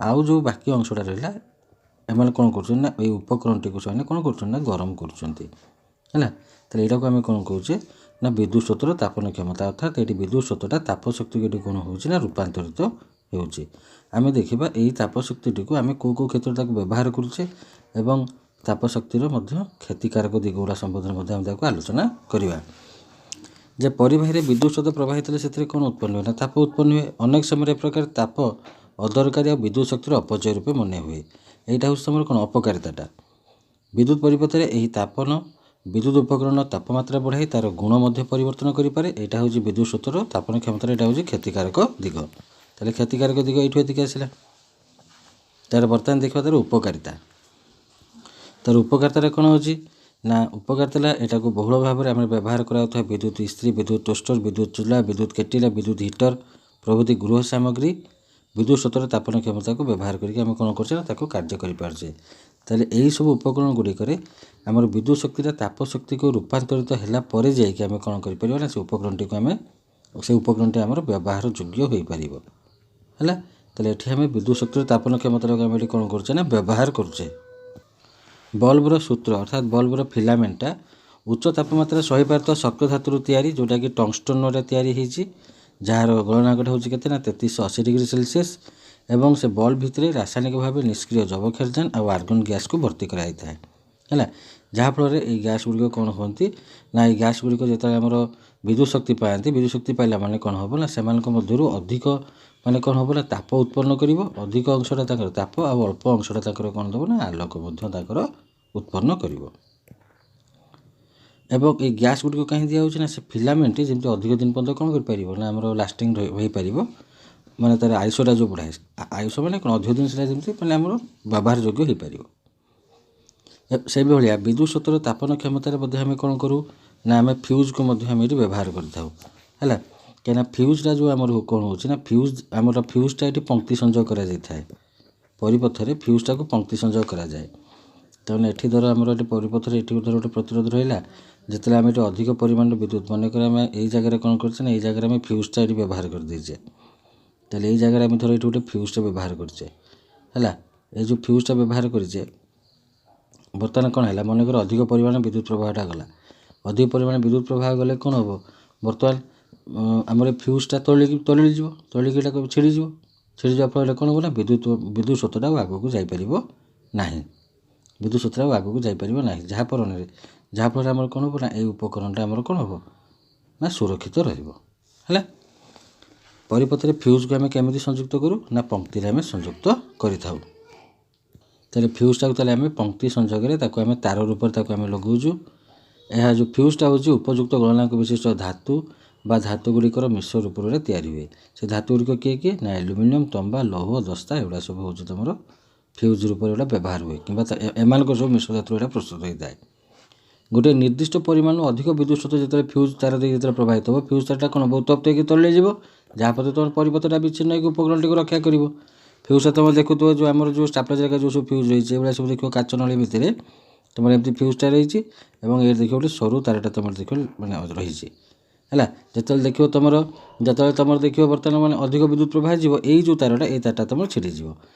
ଆଉ ଯେଉଁ ବାକି ଅଂଶଟା ରହିଲା ଏମାନେ କ'ଣ କରୁଛନ୍ତି ନା ଏଇ ଉପକରଣଟିକୁ ସେମାନେ କ'ଣ କରୁଛନ୍ତି ନା ଗରମ କରୁଛନ୍ତି ହେଲା। ତାହେଲେ ଏଇଟାକୁ ଆମେ କ'ଣ କହୁଛେ ନା ବିଦ୍ୟୁତ୍ ସ୍ରୋତର ତାପନ କ୍ଷମତା ଅର୍ଥାତ୍ ଏଠି ବିଦ୍ୟୁତ୍ ସ୍ରୋତଟା ତାପ ଶକ୍ତିକୁ ଏଠି କ'ଣ ହେଉଛି ନା ରୂପାନ୍ତରିତ ହେଉଛି। ଆମେ ଦେଖିବା ଏଇ ତାପ ଶକ୍ତିଟିକୁ ଆମେ କେଉଁ କ୍ଷେତ୍ରରେ ତାକୁ ବ୍ୟବହାର କରୁଛେ ଏବଂ ତାପ ଶକ୍ତିର ମଧ୍ୟ କ୍ଷତିକାରକ ଦିଗ ଗୁଡ଼ା ସମ୍ବନ୍ଧରେ ମଧ୍ୟ ଆମେ ତାକୁ ଆଲୋଚନା କରିବା। ଯେ ପରିବାହୀରେ ବିଦ୍ୟୁତ୍ ସ୍ରୋତ ପ୍ରବାହିତ ହେଲେ ସେଥିରେ କ'ଣ ଉତ୍ପନ୍ନ ହୁଏ ନା ତାପ ଉତ୍ପନ୍ନ ହୁଏ। ଅନେକ ସମୟରେ ଏ ପ୍ରକାର ତାପ ଅଦରକାରୀ ଆଉ ବିଦ୍ୟୁତ୍ ଶକ୍ତିର ଅପଚୟ ରୂପେ ମନେ ହୁଏ। এইটা ହେଉଛି ତୁମର କ'ଣ ଅପକାରିତାଟା। ବିଦ୍ୟୁତ୍ ପରିପଥରେ ଏହି ତାପନ ବିଦ୍ୟୁତ୍ ଉପକରଣ ତାପମାତ୍ରା ବଢ଼ାଇ ତା'ର ଗୁଣ ମଧ୍ୟ ପରିବର୍ତ୍ତନ କରିପାରେ। ଏଇଟା ହେଉଛି ବିଦ୍ୟୁତ୍ ସ୍ରୋତର ତାପନ କ୍ଷମତାର ଏଇଟା ହେଉଛି କ୍ଷତିକାରକ ଦିଗ। ତାହେଲେ କ୍ଷତିକାରକ ଦିଗ ଏଇଠୁ ଏତିକି ଆସିଲା। ତା'ର ବର୍ତ୍ତମାନ ଦେଖିବା ତା'ର ଉପକାରିତା। ତା'ର ଉପକାରିତାରେ କ'ଣ ହେଉଛି ନା ଉପକାରିତା ଏଟାକୁ ବହୁଳ ଭାବରେ ଆମେ ବ୍ୟବହାର କରାଯାଉଥିବା ବିଦ୍ୟୁତ୍ ଇସ୍ତ୍ରୀ ବିଦ୍ୟୁତ୍ ଟୋଷ୍ଟର ବିଦ୍ୟୁତ୍ ଚୁଲା ବିଦ୍ୟୁତ୍ କେଟିଲା ବିଦ୍ୟୁତ୍ ହିଟର ପ୍ରଭୃତି ଗୃହ ସାମଗ୍ରୀ ବିଦ୍ୟୁତ୍ ସ୍ରୋତର ତାପନ କ୍ଷମତାକୁ ବ୍ୟବହାର କରିକି ଆମେ କ'ଣ କରୁଛେ ନା ତାକୁ କାର୍ଯ୍ୟ କରିପାରୁଛେ। ତାହେଲେ ଏହିସବୁ ଉପକରଣ ଗୁଡ଼ିକରେ ଆମର ବିଦ୍ୟୁତ୍ ଶକ୍ତିଟା ତାପ ଶକ୍ତିକୁ ରୂପାନ୍ତରିତ ହେଲା ପରେ ଯାଇକି ଆମେ କ'ଣ କରିପାରିବା ନା ସେ ଉପକରଣଟି ଆମର ବ୍ୟବହାର ଯୋଗ୍ୟ ହୋଇପାରିବ ହେଲା। ତାହେଲେ ଏଠି ଆମେ ବିଦ୍ୟୁତ୍ ଶକ୍ତିର ତାପନ କ୍ଷମତାକୁ ଆମେ ଏଠି କ'ଣ କରୁଛେ ନା ବ୍ୟବହାର କରୁଛେ। ବଲ୍ବର ସୂତ୍ର ଅର୍ଥାତ୍ ବଲ୍ବର ଫିଲାମେଣ୍ଟଟା ଉଚ୍ଚ ତାପମାତ୍ରା ସହିପାରୁଥିବା ଶକ୍ତ ଧାତୁରୁ ତିଆରି ଯେଉଁଟାକି ଟଙ୍ଗଷ୍ଟନରେ ତିଆରି ହେଇଛି ଯାହାର ଗଳନାଙ୍କଟା ହେଉଛି କେତେ ନା 3380 ଡିଗ୍ରୀ ସେଲସିୟସ୍ ଏବଂ ସେ ବଲ୍ବ ଭିତରେ ରାସାୟନିକ ଭାବେ ନିଷ୍କ୍ରିୟ ଯବକ୍ଷାରଜାନ ଆଉ ଆର୍ଗନ୍ ଗ୍ୟାସ୍କୁ ଭର୍ତ୍ତି କରାଯାଇଥାଏ ହେଲା। ଯାହାଫଳରେ ଏଇ ଗ୍ୟାସ୍ ଗୁଡ଼ିକ କ'ଣ ହୁଅନ୍ତି ନା ଏଇ ଗ୍ୟାସ୍ ଗୁଡ଼ିକ ଯେତେବେଳେ ଆମର ବିଦ୍ୟୁତ୍ ଶକ୍ତି ପାଆନ୍ତି ବିଦ୍ୟୁତ୍ ଶକ୍ତି ପାଇଲା ମାନେ କ'ଣ ହେବ ନା ସେମାନଙ୍କ ମଧ୍ୟରୁ ଅଧିକ ମାନେ କ'ଣ ହେବ ନା ତାପ ଉତ୍ପନ୍ନ କରିବ। ଅଧିକ ଅଂଶଟା ତାଙ୍କର ତାପ ଆଉ ଅଳ୍ପ ଅଂଶଟା ତାଙ୍କର କ'ଣ ଦେବ ନା ଆଲୋକ ମଧ୍ୟ ତାଙ୍କର ଉତ୍ପନ୍ନ କରିବ। ଏବଂ ଏଇ ଗ୍ୟାସ୍ ଗୁଡ଼ିକ କାହିଁକି ଦିଆହେଉଛି ନା ସେ ଫିଲାମେଣ୍ଟ ଯେମିତି ଅଧିକ ଦିନ ପର୍ଯ୍ୟନ୍ତ କ'ଣ କରିପାରିବ ନା ଆମର ଲାଷ୍ଟିଂ ହୋଇପାରିବ ମାନେ ତା'ର ଆୟୁଷଟା ଯେଉଁ ବଢ଼ାଏ ଆୟୁଷ ମାନେ କ'ଣ ଅଧିକ ଦିନ ସେଟା ଯେମିତି ମାନେ ଆମର ବ୍ୟବହାର ଯୋଗ୍ୟ ହୋଇପାରିବ। ସେଇଭଳିଆ ବିଦ୍ୟୁତ୍ ସ୍ରୋତର ତାପନ କ୍ଷମତାରେ ମଧ୍ୟ ଆମେ କ'ଣ କରୁ ନା ଆମେ ଫ୍ୟୁଜ୍କୁ ମଧ୍ୟ ଆମେ ଏଠି ବ୍ୟବହାର କରିଥାଉ ହେଲା। କାହିଁକିନା ଫ୍ୟୁଜ୍ଟା ଯେଉଁ ଆମର କ'ଣ ହେଉଛି ନା ଫ୍ୟୁଜ୍ଟା ଏଠି ପଙ୍କ୍ତି ସଂଯୋଗ କରାଯାଇଥାଏ ପରିପଥରେ ଫ୍ୟୁଜ୍ଟାକୁ ପଙ୍କ୍ତି ସଂଯୋଗ କରାଯାଏ। ତାହେଲେ ଏଠି ଧର ଆମର ଏଠି ପରିପଥରେ ଏଠି ଧର ଗୋଟେ ପ୍ରତିରୋଧ ରହିଲା ଯେତେବେଳେ ଆମେ ଏଠି ଅଧିକ ପରିମାଣର ବିଦ୍ୟୁତ୍ ମନେକର ଆମେ ଏଇ ଜାଗାରେ କ'ଣ କରୁଛେ ନା ଏଇ ଜାଗାରେ ଆମେ ଫ୍ୟୁଜ୍ଟା ଏଠି ବ୍ୟବହାର କରିଦେଇଛେ। ତାହେଲେ ଏଇ ଜାଗାରେ ଆମେ ଧର ଏଠି ଗୋଟେ ଫ୍ୟୁଜ୍ଟା ବ୍ୟବହାର କରିଛେ ହେଲା। ଏଇ ଯେଉଁ ଫ୍ୟୁଜ୍ଟା ବ୍ୟବହାର କରିଛେ ବର୍ତ୍ତମାନ କ'ଣ ହେଲା ମନେକର ଅଧିକ ପରିମାଣ ବିଦ୍ୟୁତ୍ ପ୍ରବାହଟା ଗଲା। ଅଧିକ ପରିମାଣ ବିଦ୍ୟୁତ୍ ପ୍ରବାହ ଗଲେ କ'ଣ ହେବ ବର୍ତ୍ତମାନ ଆମର ଏ ଫ୍ୟୁଜ୍ଟା ତଳିଯିବ ତଳିକି ଏଇଟା ଛିଡ଼ିଯିବା ଫଳରେ କ'ଣ ହେବ ନା ବିଦ୍ୟୁତ୍ ସ୍ରୋତଟା ଆଉ ଆଗକୁ ଯାଇପାରିବ ନାହିଁ। ଯାହା ପରିମାଣରେ ଯାହାଫଳରେ ଆମର କ'ଣ ହେବ ନା ଏଇ ଉପକରଣଟା ଆମର କ'ଣ ହେବ ନା ସୁରକ୍ଷିତ ରହିବ। ହେଲା, ପରିପଥରେ ଫ୍ୟୁଜ୍କୁ ଆମେ କେମିତି ସଂଯୁକ୍ତ କରୁ ନା ପଙ୍କ୍ତିରେ ଆମେ ସଂଯୁକ୍ତ କରିଥାଉ। ତାହେଲେ ଫ୍ୟୁଜ୍ଟାକୁ ତାହେଲେ ଆମେ ପଙ୍କ୍ତି ସଂଯୋଗରେ ତାକୁ ଆମେ ତାର ରୂପରେ ତାକୁ ଆମେ ଲଗାଉଛୁ। ଏହା ଯେଉଁ ଫ୍ୟୁଜ୍ଟା ହେଉଛି ଉପଯୁକ୍ତ ଗଳନାଙ୍କ ବିଶିଷ୍ଟ ଧାତୁ ବା ଧାତୁ ଗୁଡ଼ିକର ମିଶ୍ର ରୂପରେ ତିଆରି ହୁଏ। ସେ ଧାତୁ ଗୁଡ଼ିକ କିଏ କିଏ ନା ଆଲୁମିନିୟମ୍, ତମ୍ବା, ଲୌହ, ଦସ୍ତା ଏଗୁଡ଼ା ସବୁ ହେଉଛି ତୁମର ଫ୍ୟୁଜ୍ ରୂପରେ ଏଗୁଡ଼ା ବ୍ୟବହାର ହୁଏ କିମ୍ବା ଏମାନଙ୍କର ସବୁ ମିଶ୍ର ଧାତୁ ଏଗୁଡ଼ା ପ୍ରସ୍ତୁତ ହୋଇଥାଏ। ଗୋଟିଏ ନିର୍ଦ୍ଦିଷ୍ଟ ପରିମାଣରୁ ଅଧିକ ବିଦ୍ୟୁତ୍ ସ୍ରୋତ ଯେତେବେଳେ ଫ୍ୟୁଜ୍ ତାର ଦେଇକି ଯେତେବେଳେ ପ୍ରବାହିତ ହେବ ଫ୍ୟୁଜ୍ ତାରଟା କ'ଣ ବହୁତ ତପ୍ତ ହେଇକି ତଳେ ଯିବ, ଯାହାଫଳରେ ତୁମର ପରିପଥଟା ବିଚ୍ଛିନ୍ନ ହେଇକି ଉପକରଣଟିକୁ ରକ୍ଷା କରିବ। ଫ୍ୟୁଜ୍ଟା ତୁମେ ଦେଖୁଥିବ ଯେଉଁ ଆମର ଯେଉଁ ଷ୍ଟାପ୍ଲର ଜାଗା ଯେଉଁ ସବୁ ଫ୍ୟୁଜ୍ ରହିଛି ଏଗୁଡ଼ା ସବୁ ଦେଖିବ କାଚ ନଳୀ ଭିତରେ ତୁମର ଏମିତି ଫ୍ୟୁଜ୍ଟା ରହିଛି ଏବଂ ଏଠି ଦେଖିବ ଗୋଟେ ସରୁ ତାରଟା ତୁମର ଦେଖିବ ମାନେ ରହିଛି। ହେଲା, ଯେତେବେଳେ ଦେଖିବ ତୁମର ଦେଖିବ ବର୍ତ୍ତମାନ ମାନେ ଅଧିକ ବିଦ୍ୟୁତ୍ ପ୍ରବାହ ଯିବ ଏଇ ଯେଉଁ ତାରଟା ଏଇ ତାରଟା ତୁମର ଛିଡ଼ିଯିବ,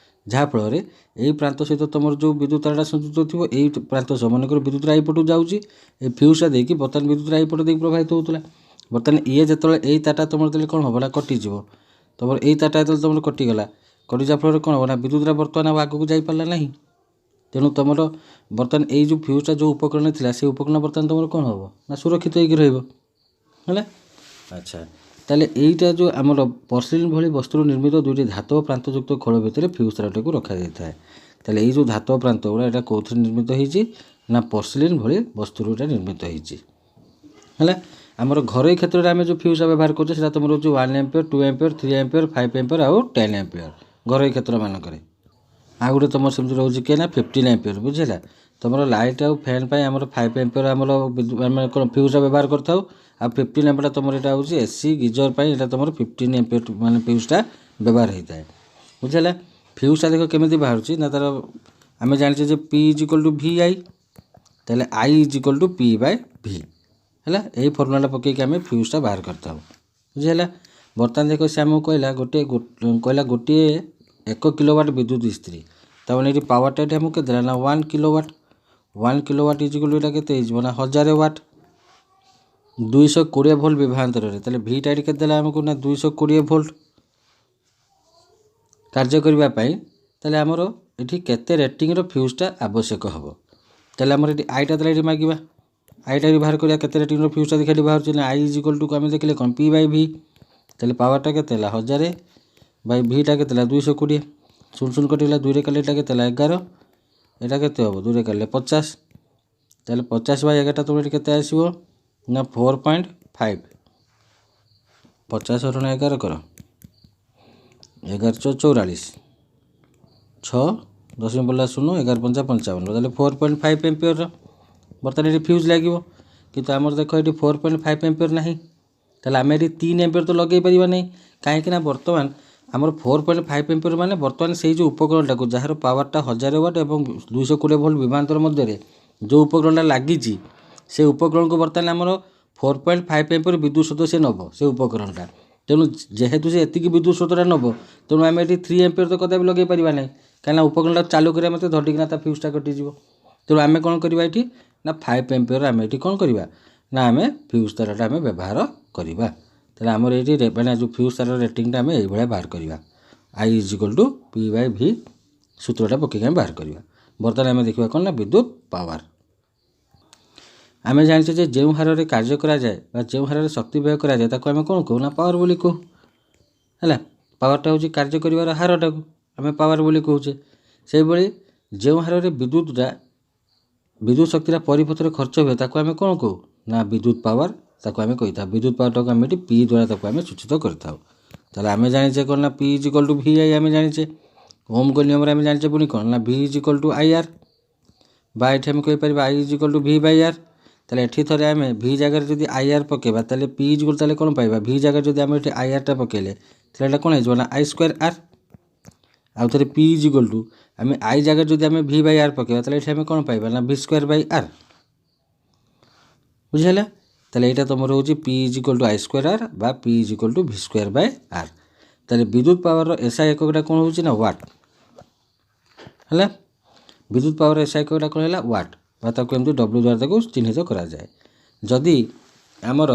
ଯାହାଫଳରେ ଏଇ ପ୍ରାନ୍ତ ସହିତ ତୁମର ଯେଉଁ ବିଦ୍ୟୁତ୍ ତାରଟା ସଂଯୁକ୍ତ ଥିବ ଏଇ ପ୍ରାନ୍ତ ସହ ମନେକର ବିଦ୍ୟୁତ୍ ଏଇପଟକୁ ଯାଉଛି ଏଇ ଫ୍ୟୁଜ୍ଟା ଦେଇକି ବର୍ତ୍ତମାନ ବିଦ୍ୟୁତ୍ ଏଇପଟ ଦେଇକି ପ୍ରବାହିତ ହେଉଥିଲା। ବର୍ତ୍ତମାନ ଇଏ ଯେତେବେଳେ ଏଇ ତାରଟା ତୁମର ଦେଲେ କ'ଣ ହେବ ନା କଟିଯିବ, ତୁମର ଏଇ ତାରଟା ଯେତେବେଳେ ତୁମର କଟିଗଲା, କଟିଯିବା ଫଳରେ କ'ଣ ହେବ ନା ବିଦ୍ୟୁତ୍ଟା ବର୍ତ୍ତମାନ ଆଉ ଆଗକୁ ଯାଇପାରିଲା ନାହିଁ। ତେଣୁ ତୁମର ବର୍ତ୍ତମାନ ଏଇ ଯେଉଁ ଫ୍ୟୁଜ୍ଟା ଯେଉଁ ଉପକରଣ ଥିଲା ସେଇ ଉପକରଣ ବର୍ତ୍ତମାନ ତୁମର କ'ଣ ହେବ ନା ସୁରକ୍ଷିତ ହେଇକି ରହିବ। ହେଲା, ଆଚ୍ଛା, ତାହେଲେ ଏଇଟା ଯେଉଁ ଆମର ପର୍ସିଲିନ୍ ଭଳି ବସ୍ତୁରୁ ନିର୍ମିତ ଦୁଇଟି ଧାତବ ପ୍ରାନ୍ତଯୁକ୍ତ ଖୋଳ ଭିତରେ ଫ୍ୟୁଜ୍ ତାରଟାକୁ ରଖାଯାଇଥାଏ। ତାହେଲେ ଏଇ ଯେଉଁ ଧାତବ ପ୍ରାନ୍ତ ଗୁଡ଼ା ଏଇଟା କେଉଁଥିରେ ନିର୍ମିତ ହେଇଛି ନା ପର୍ସିଲିନ୍ ଭଳି ବସ୍ତୁରୁ ଏଇଟା ନିର୍ମିତ ହେଇଛି। ହେଲା, ଆମର ଘରୋଇ କ୍ଷେତ୍ରରେ ଆମେ ଯେଉଁ ଫ୍ୟୁଜ୍ଟା ବ୍ୟବହାର କରୁଛେ ସେଇଟା ତୁମର ହେଉଛି 1 ଆମ୍ପିୟର, 2 ଆମ୍ପିୟର, 3 ଆମ୍ପିୟର, 5 ଆମ୍ପିୟର ଆଉ 10 ଆମ୍ପିୟର ଘରୋଇ କ୍ଷେତ୍ରମାନଙ୍କରେ। ଆଉ ଗୋଟେ ତୁମର ସେମିତି ରହୁଛି କିଏ ନା 15 ଆମ୍ପିୟର। ବୁଝିଲା, ତୁମର ଲାଇଟ୍ ଆଉ ଫ୍ୟାନ୍ ପାଇଁ ଆମର 5 ଆମ୍ପିୟର ଆମର ଆମେ କ'ଣ ଫ୍ୟୁଜ୍ଟା ବ୍ୟବହାର କରିଥାଉ, ଆଉ 15 ଆମ୍ପିୟର ତୁମର ଏଇଟା ହେଉଛି ଏସି ଗିଜର ପାଇଁ ଏଇଟା ତୁମର 15 ଆମ୍ପିୟର ମାନେ ଫ୍ୟୁଜ୍ଟା ବ୍ୟବହାର ହୋଇଥାଏ। ବୁଝିଲା, ଫ୍ୟୁଜ୍ଟା ଦେଖ କେମିତି ବାହାରୁଛି ନା ତାର ଆମେ ଜାଣିଛେ ଯେ P = VI, ତାହେଲେ I = P/V। ହେଲା, ଏଇ ଫର୍ମୁଲାଟା ପକାଇକି ଆମେ ଫ୍ୟୁଜ୍ଟା ବାହାର କରିଥାଉ। ବୁଝିହେଲା, ବର୍ତ୍ତମାନ ଦେଖ ସେ ଆମକୁ କହିଲା ଗୋଟିଏ 1 କିଲୋୱାଟ୍ ବିଦ୍ୟୁତ୍ ଇସ୍ତ୍ରୀ, ତାମାନେ ଏଠି ପାୱାରଟା ଏଠି ଆମକୁ କେତେ ଦେଲା ନା 1 କିଲୋୱାଟ୍। 1 କିଲୋୱାଟ୍ ଏଇଟା କେତେ ହେଇଯିବ ନା 1000 ୱାଟ୍ 220 ଭୋଲ୍ଟ ବିଭବାନ୍ତରରେ। ତାହେଲେ ଭିଟା ଏଠି କେତେ ଦେଲା ଆମକୁ ନା 220 ଭୋଲ୍ଟ କାର୍ଯ୍ୟ କରିବା ପାଇଁ। ତାହେଲେ ଆମର ଏଠି କେତେ ରେଟିଂର ଫ୍ୟୁଜ୍ଟା ଆବଶ୍ୟକ ହେବ। ତାହେଲେ ଆମର ଏଠି ଆଇଟା ତାହେଲେ ଏଠି ମାଗିବା, ଆଇଟା ବି ବାହାର କରିବା କେତେ ରେଟିଂର ଫ୍ୟୁଜ୍ଟା ଦେଖି ଏଠି ବାହାରୁଛି ନା I = ଆମେ ଦେଖିଲେ କ'ଣ P/V। ତାହେଲେ ପାୱାରଟା କେତେ ହେଲା 1000 ବାଇ ଭିଟା କେତେ ହେଲା 220, 0 କଟିଗଲା 2ରେ କାଲେ ଏଇଟା କେତେ ହେଲା 11, ଏଇଟା କେତେ ହେବ 2ରେ କାଲେ 50। ତାହେଲେ 50/11ଟା ତୁମର ଏଠି କେତେ ଆସିବ ନା 4.5। 50 × 11 କର 11 × 44, 6 10 ପଡ଼ିଲା 0, 11 × 5 = 55। ତାହେଲେ 4.5 ଆମ୍ପିୟରର ବର୍ତ୍ତମାନ ଏଠି ଫ୍ୟୁଜ୍ ଲାଗିବ, କିନ୍ତୁ ଆମର ଦେଖ ଏଠି 4.5 ଆମ୍ପିୟର ନାହିଁ। ତାହେଲେ ଆମେ ଏଠି 3 ଆମ୍ପିୟର ତ ଲଗାଇ ପାରିବା ନାହିଁ, କାହିଁକି ନା ବର୍ତ୍ତମାନ ଆମର 4.5 ଆମ୍ପିୟର ମାନେ ବର୍ତ୍ତମାନ ସେଇ ଯେଉଁ ଉପକରଣଟାକୁ ଯାହାର ପାୱାରଟା 1000 ୱାଟ୍ ଏବଂ 220 ଭୋଲ୍ଟ ବିଭବାନ୍ତର ମଧ୍ୟରେ ଯେଉଁ ଉପକରଣଟା ଲାଗିଛି ସେ ଉପକରଣକୁ ବର୍ତ୍ତମାନ ଆମର 4.5 ଆମ୍ପିୟର ବିଦ୍ୟୁତ୍ ସ୍ରୋତ ସେ ନେବ ସେ ଉପକରଣଟା। ତେଣୁ ଯେହେତୁ ସେ ଏତିକି ବିଦ୍ୟୁତ୍ ସ୍ରୋତଟା ନେବ, ତେଣୁ ଆମେ ଏଠି 3 ଆମ୍ପିୟର ତ କଦାପି ଲଗାଇ ପାରିବା ନାହିଁ, କାହିଁକିନା ଉପକରଣଟା ଚାଲୁ କରିବା ମୋତେ ଧଡ଼ିକିନା ତା ଫ୍ୟୁଜ୍ଟା କଟିଯିବ। ତେଣୁ ଆମେ କ'ଣ କରିବା ଏଠି ନା 5 ଆମ୍ପିୟର ଆମେ ଏଠି କ'ଣ କରିବା ନା ଆମେ ଫ୍ୟୁଜ୍ ତାରଟା ଆମେ ବ୍ୟବହାର କରିବା। ତାହେଲେ ଆମର ଏଇଠି ମାନେ ଯେଉଁ ଫ୍ୟୁଜ୍ ତାରର ରେଟିଂଟା ଆମେ ଏଇଭଳିଆ ବାହାର କରିବା, I = P/V ସୂତ୍ରଟା ପକାଇକି ଆମେ ବାହାର କରିବା। ବର୍ତ୍ତମାନ ଆମେ ଦେଖିବା କ'ଣ ନା ବିଦ୍ୟୁତ୍ ପାୱାର। ଆମେ ଜାଣିଛେ ଯେ ଯେଉଁ ହାରରେ କାର୍ଯ୍ୟ କରାଯାଏ ବା ଯେଉଁ ହାରରେ ଶକ୍ତି ବ୍ୟୟ କରାଯାଏ ତାକୁ ଆମେ କ'ଣ କହୁ ନା ପାୱାର ବୋଲି କହୁ। ହେଲା, ପାୱାରଟା ହେଉଛି କାର୍ଯ୍ୟ କରିବାର ହାରଟାକୁ ଆମେ ପାୱାର ବୋଲି କହୁଛେ। ସେହିଭଳି ଯେଉଁ ହାରରେ ବିଦ୍ୟୁତ୍ ଶକ୍ତିଟା ପରିପଥରେ ଖର୍ଚ୍ଚ ହୁଏ ତାକୁ ଆମେ କ'ଣ କହୁ ନା ବିଦ୍ୟୁତ୍ ପାୱାର ତାକୁ ଆମେ କହିଥାଉ। ବିଦ୍ୟୁତ୍ ପାୱାରଟାକୁ ଆମେ ଏଠି P ଦ୍ୱାରା ତାକୁ ଆମେ ସୂଚିତ କରିଥାଉ। ତାହେଲେ ଆମେ ଜାଣିଛେ କ'ଣ ନା P = VI ଆମେ ଜାଣିଛେ, ଓମ୍ଙ୍କ ନିୟମରେ ଆମେ ଜାଣିଛେ ପୁଣି କ'ଣ ନା V = IR ବା ଏଠି ଆମେ କହିପାରିବା I = V/R। ତାହେଲେ ଏଠି ଥରେ ଆମେ V ଜାଗାରେ ଯଦି IR ପକାଇବା ତାହେଲେ P ତାହେଲେ କ'ଣ ପାଇବା V ଜାଗାରେ ଯଦି ଆମେ ଏଠି IRଟା ପକାଇଲେ ତାହେଲେ ଏଇଟା କ'ଣ ହେଇଯିବ ନା I²R। ଆଉ ଥରେ P = ଆମେ I ଜାଗାରେ ଯଦି ଆମେ V/R ପକାଇବା ତାହେଲେ ଏଠି ଆମେ କ'ଣ ପାଇବା ନା V²/R। ବୁଝିହେଲା, ତାହେଲେ ଏଇଟା ତୁମର ହେଉଛି P = I²R ବା P = V²/R। ତାହେଲେ ବିଦ୍ୟୁତ୍ ପାୱାରର SI ଏକକଟା କ'ଣ ହେଉଛି ନା ୱାଟ୍। ହେଲା, ବିଦ୍ୟୁତ୍ ପାୱାର SI ଏକକଟା କ'ଣ ହେଲା ୱାଟ୍ ବା ତାକୁ ଏମିତି W ଦ୍ୱାରା ତାକୁ ଚିହ୍ନିତ କରାଯାଏ। ଯଦି ଆମର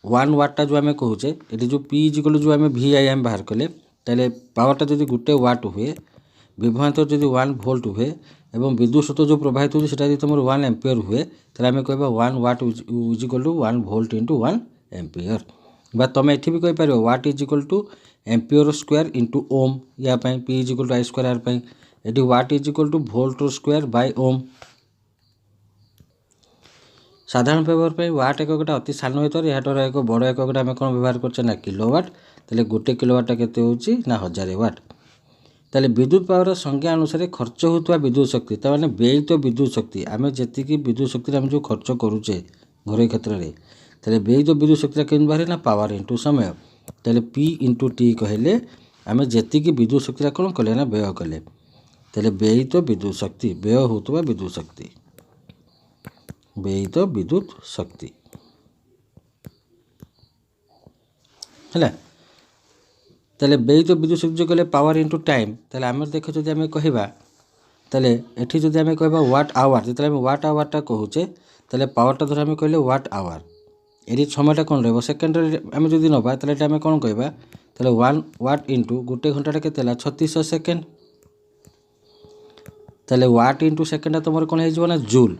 1 ୱାଟ୍ଟା ଯେଉଁ ଆମେ କହୁଛେ ଏଠି ଯେଉଁ P = ଯେଉଁ ଆମେ VI ଆମେ ବାହାର କଲେ, ତାହେଲେ ପାୱାରଟା ଯଦି 1 ୱାଟ୍ ହୁଏ विभवांतर जदि 1 वोल्ट हुए एवं विद्युत स्रोत जो प्रवाहित होती है तुम 1 एम्पियर हुए ताहले आम कह 1 watt is equal to 1 volt into 1 ampere बा तुम ये भी कहीपर watt is equal to ampere square into ohm या P is equal to I square R ये watt is equal to volt square by ohm. साधारण व्यवहार पर वाट एककटा अति सान होता है यार एक बड़ एककटा आम कौन व्यवहार करछे ना किलोवाट ताहले गोटे किलोवाट केते होची ना 1000 वाट। ताहले विद्युत पावर संज्ञा अनुसार खर्च होता विद्युत शक्ति ताने व्ययित विद्युत शक्ति आम जी विद्युत शक्ति आम जो खर्च करुचे घर क्षेत्र में ताहले व्ययित विद्युत शक्ति के बाहर ना पावर इंटू समय ताहले पी इंटू टी कहले आम जी विद्युत शक्ति कौन कले ना व्यय कले ताहले व्ययित विद्युत शक्ति व्यय होता विद्युत शक्ति व्ययित विद्युत शक्ति है ताले व्ययित विद्युत शक्ति जो कहले पावर इंटू टाइम ताले आम देख जदि आम कहवा ताले एठी जदि आम कहवा वाट आवर जो आम वाट आवरटा कहूचे ताले पावरटा धर आम कहले वाट आवर ये समयटा कौन रहा सेकेंड आम जदि नवा ताले आम कौन कहवा ताले 1 वाट इंटू गोटे घंटा के 3600 सेकेंड ताले वाट इंटू सेकेंड तुम कौन हो ना जूल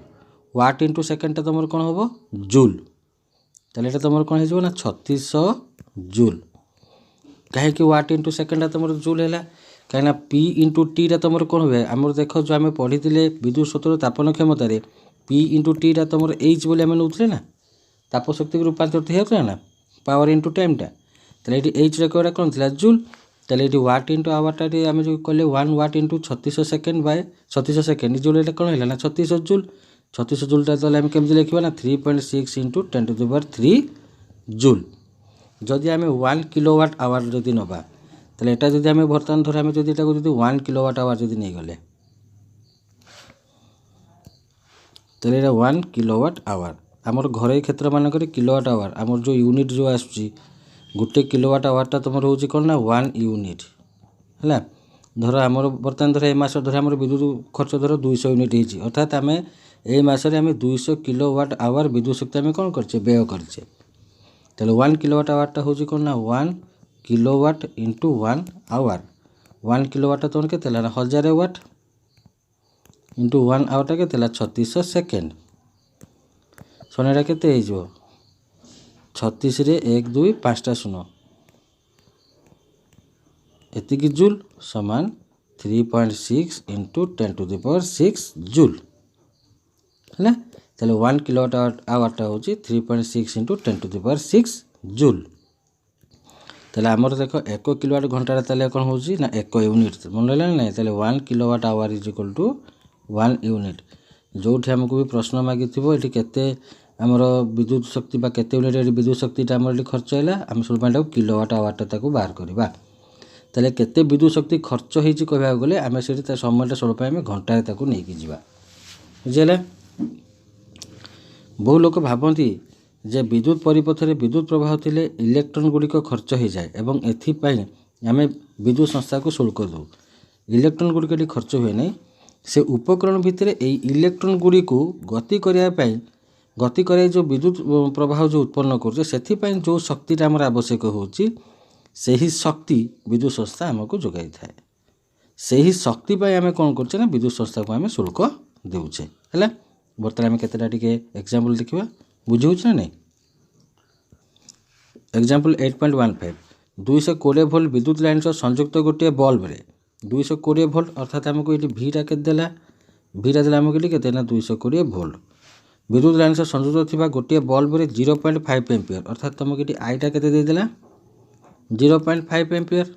वाट इंटू सेकेंड तुम कौन हम जूल ताले तुम कौन हो ना 3600 जूल कहीं वाट इंटू सेकेंड तुम जूल है कहीं पी इंटू टी तुम कौन हुए आम देख जो आम पढ़ी विद्युत स्रोतर तापन क्षमतार पी इंटू टी तुम एच बोली आम नौले ना ताप शक्ति रूपांतरित होता ना पावर इंटू टाइमटा ताले ये एच रेकर्ड कौन थी जूल ताले ये वाट इंटू आवरटा आम जो कले 1 watt into 3600 second by 3600 second joule ये कौन है ना 3600 जूल 3600 जूलटा तो आम केमती लिखा ना 3.6 इंटू 10⁻³ जूल जदि आम 1 किलोवाट आवर जदि नवा ताले एटा जदि आम बर्तमान धर आम जदि 1 किलोवाट आवर जदि नहीं गले ताले 1 किलोवाट आवर आमर घर क्षेत्र मानक किलोवाट आवर आमर जो यूनिट जो आसुची गोटे किलोवाट आवरटा तुम रोचे कौन ना 1 यूनिट है धर आमर बर्तमान धर एस धर आम विद्युत खर्च धर 200 यूनिट होती अर्थात आम ए मसरे आम 200 किलोवाट आवर विद्युत शक्ति आम कौन करछे व्यय करछे ताहले 1 किलोवाट आवरटा होची कौन ना 1 किलोवाट इंटू 1 आवर 1 किलोवाट तुम के 1000 वाट इंटू 1 आवरटा के 3600 सेकेंड सोनेटा के 36 रे 1 2 5टा 0 एतिकी जूल समान 3.6 इंटू 10⁻⁶ जूल है ताहले 1 किलोवाट आवरटा हो 3.6 इंटू 10⁻⁶ जूल ताहले आमर देख 1 किलोवाट घंटा ताहले कौन हो ना 1 यूनिट मन रहा ना ताहले 1 kilowatt hour is equal to 1 unit जो आमको भी प्रश्न मागी ये केते आमर विद्युत शक्ति बा केते यूनिट विद्युत शक्तिटा आमर खर्च है आम सब किलोवाट आवरटा बाहर करवा ताहले केते विद्युत शक्ति खर्च होती कहवा गले आम से समयटा स्वरूप आम घंटाए नहीं जावा बुझे बहु लोक भावती जे विद्युत परिपथरे विद्युत प्रवाह थिले इलेक्ट्रॉन गुड़िक खर्च हो जाए एवं एथिपाई आम विद्युत संस्था को शुल्क दो इलेक्ट्रॉन गुड़िक खर्च हुए नहीं से उपकरण भितर इलेक्ट्रॉन गुड़ी को गति करने गति कर जो विद्युत प्रवाह जो उत्पन्न कर जो शक्तिटा आमर आवश्यक होची सही शक्ति विद्युत संस्था आमको जोगाई थाए सही शक्ति आम कौन करछे ना विद्युत संस्था को आम शुल्क देउछे है बर्तमान आम केतेटा टिके एग्जांपल देखिबा बुझी होछ ना नहीं एग्जांपल 8.15 220 वोल्ट विद्युत लाइन सह संयुक्त गोटे बल्ब रे 220 वोल्ट अर्थात आमको ये भीटा के देला भीटा देला आमको ये केते ना 220 वोल्ट विद्युत लाइन सह संयुक्त थिबा गोटे बल्ब रे 0.5 एम्पियर अर्थात तुमको ये आईटा केते दे देला 0.5 एम्पियर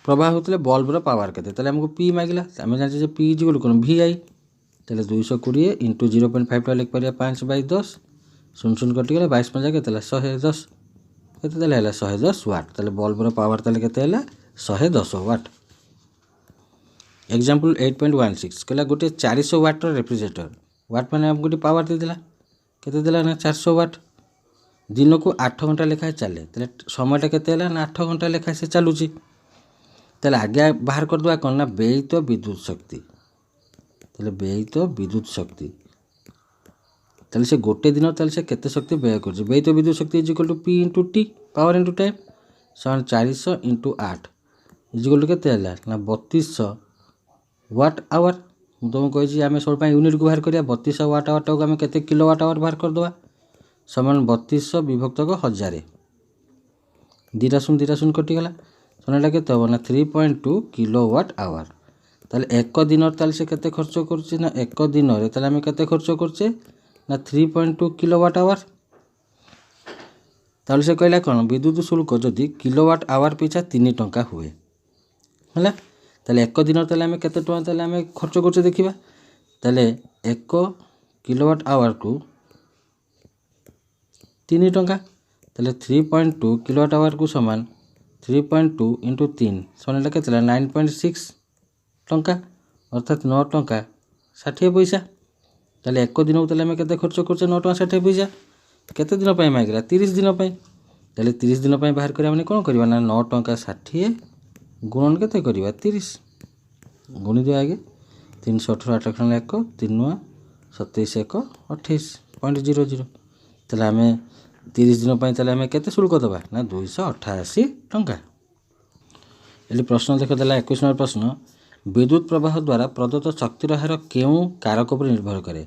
प्रवाह होते बल्बर पावर केते ताले हमको पी मागिला आम जाने जे पी इक्वल कौन वी आई ताले 220 इंटू 0.5 लिख पारिया 5/10 0 कटिगला 22 पंजा के 110 केते ताले 110 वाट ताले बल्बर पावर ताले केते 110 वाट एग्जांपल 8.16 कहला गोटे 400 वाट रेफ्रिजरेटर वाट माने हमको पावर दे देला केते देला ना 400 वाट दिन को 8 घंटा लेखाएं चले ताले समयटा केते ना 8 घंटा लेखाएं से चलुची ताले आगे बाहर कर दवा कौन ना व्ययित विद्युत शक्ति ताले व्ययित विद्युत शक्ति ताले से गोटे दिन ताले से केते शक्ति व्यय कर व्ययित विद्युत शक्ति is equal to P into T power into time समान 400 इंटू 8 इज इक्वल टू केते ना 3200 वाट आवर ମୁଁ ତୁମକୁ କହିଛି ଆମେ ସବୁ ପାଇଁ ୟୁନିଟ୍କୁ ବାହାର କରିବା 3200 ୱାଟ୍ ଆୱାରଟାକୁ ଆମେ କେତେ କିଲୋ ୱାଟ୍ ଆୱାର ବାହାର କରିଦେବା ସମାନ 3200 ବିଭକ୍ତକ 1000 ଦୁଇଟା ଶୂନ କଟିଗଲା ଶୁଣିଲା କେତେ ହେବ ନା 3.2 କିଲୋ ୱାଟ୍ ଆୱାର ତାହେଲେ ଏକ ଦିନରେ ତାହେଲେ ସେ କେତେ ଖର୍ଚ୍ଚ କରୁଛି ନା ଏକ ଦିନରେ ତାହେଲେ ଆମେ କେତେ ଖର୍ଚ୍ଚ କରୁଛେ ନା 3.2 କିଲୋ ୱାଟ୍ ଆୱାର ତାହେଲେ ସେ କହିଲା କ'ଣ ବିଦ୍ୟୁତ ଶୁଳ୍କ ଯଦି କିଲୋ ୱାଟ୍ ଆୱାର ପିଛା 3 ଟଙ୍କା ହୁଏ ହେଲା ତାହେଲେ ଏକ ଦିନରେ ତାହେଲେ ଆମେ କେତେ ଟଙ୍କା ତାହେଲେ ଆମେ ଖର୍ଚ୍ଚ କରୁଛେ ଦେଖିବା ତାହେଲେ 1 କିଲୋୱାଟ୍ ଆୱାରକୁ 3 ଟଙ୍କା ତାହେଲେ 3.2 କିଲୋୱାଟ୍ ଆୱାରକୁ ସମାନ 3.2 ଇଣ୍ଟୁ 3 ସମାନ କେତେ ହେଲା 9.6 ଟଙ୍କା ଅର୍ଥାତ୍ 9 ଟଙ୍କା 60 ପଇସା ତାହେଲେ ଏକ ଦିନକୁ ତାହେଲେ ଆମେ କେତେ ଖର୍ଚ୍ଚ କରୁଛେ 9 ଟଙ୍କା 60 ପଇସା କେତେ ଦିନ ପାଇଁ ମାଗିଲା 30 ଦିନ ପାଇଁ ତାହେଲେ 30 ଦିନ ପାଇଁ ବାହାର କରିବା ମାନେ କ'ଣ କରିବା ନା 9 ଟଙ୍କା 60 ଗୁଣନ କେତେ କରିବା 30 ଗୁଣି ଦିଅ ଆଗେ 318 8 ଖେଳ 1 3 9 27 1 28.00 ତାହେଲେ ଆମେ 30 ଦିନ ପାଇଁ ତାହେଲେ ଆମେ କେତେ ଶୁଳ୍କ ଦେବା ନା 288 ଟଙ୍କା ଏଠି ପ୍ରଶ୍ନ ଦେଖଦେଲା 21 ନମ୍ବର ପ୍ରଶ୍ନ ବିଦ୍ୟୁତ ପ୍ରବାହ ଦ୍ୱାରା ପ୍ରଦତ୍ତ ଶକ୍ତିର ହାର କେଉଁ କାରକ ଉପରେ ନିର୍ଭର କରେ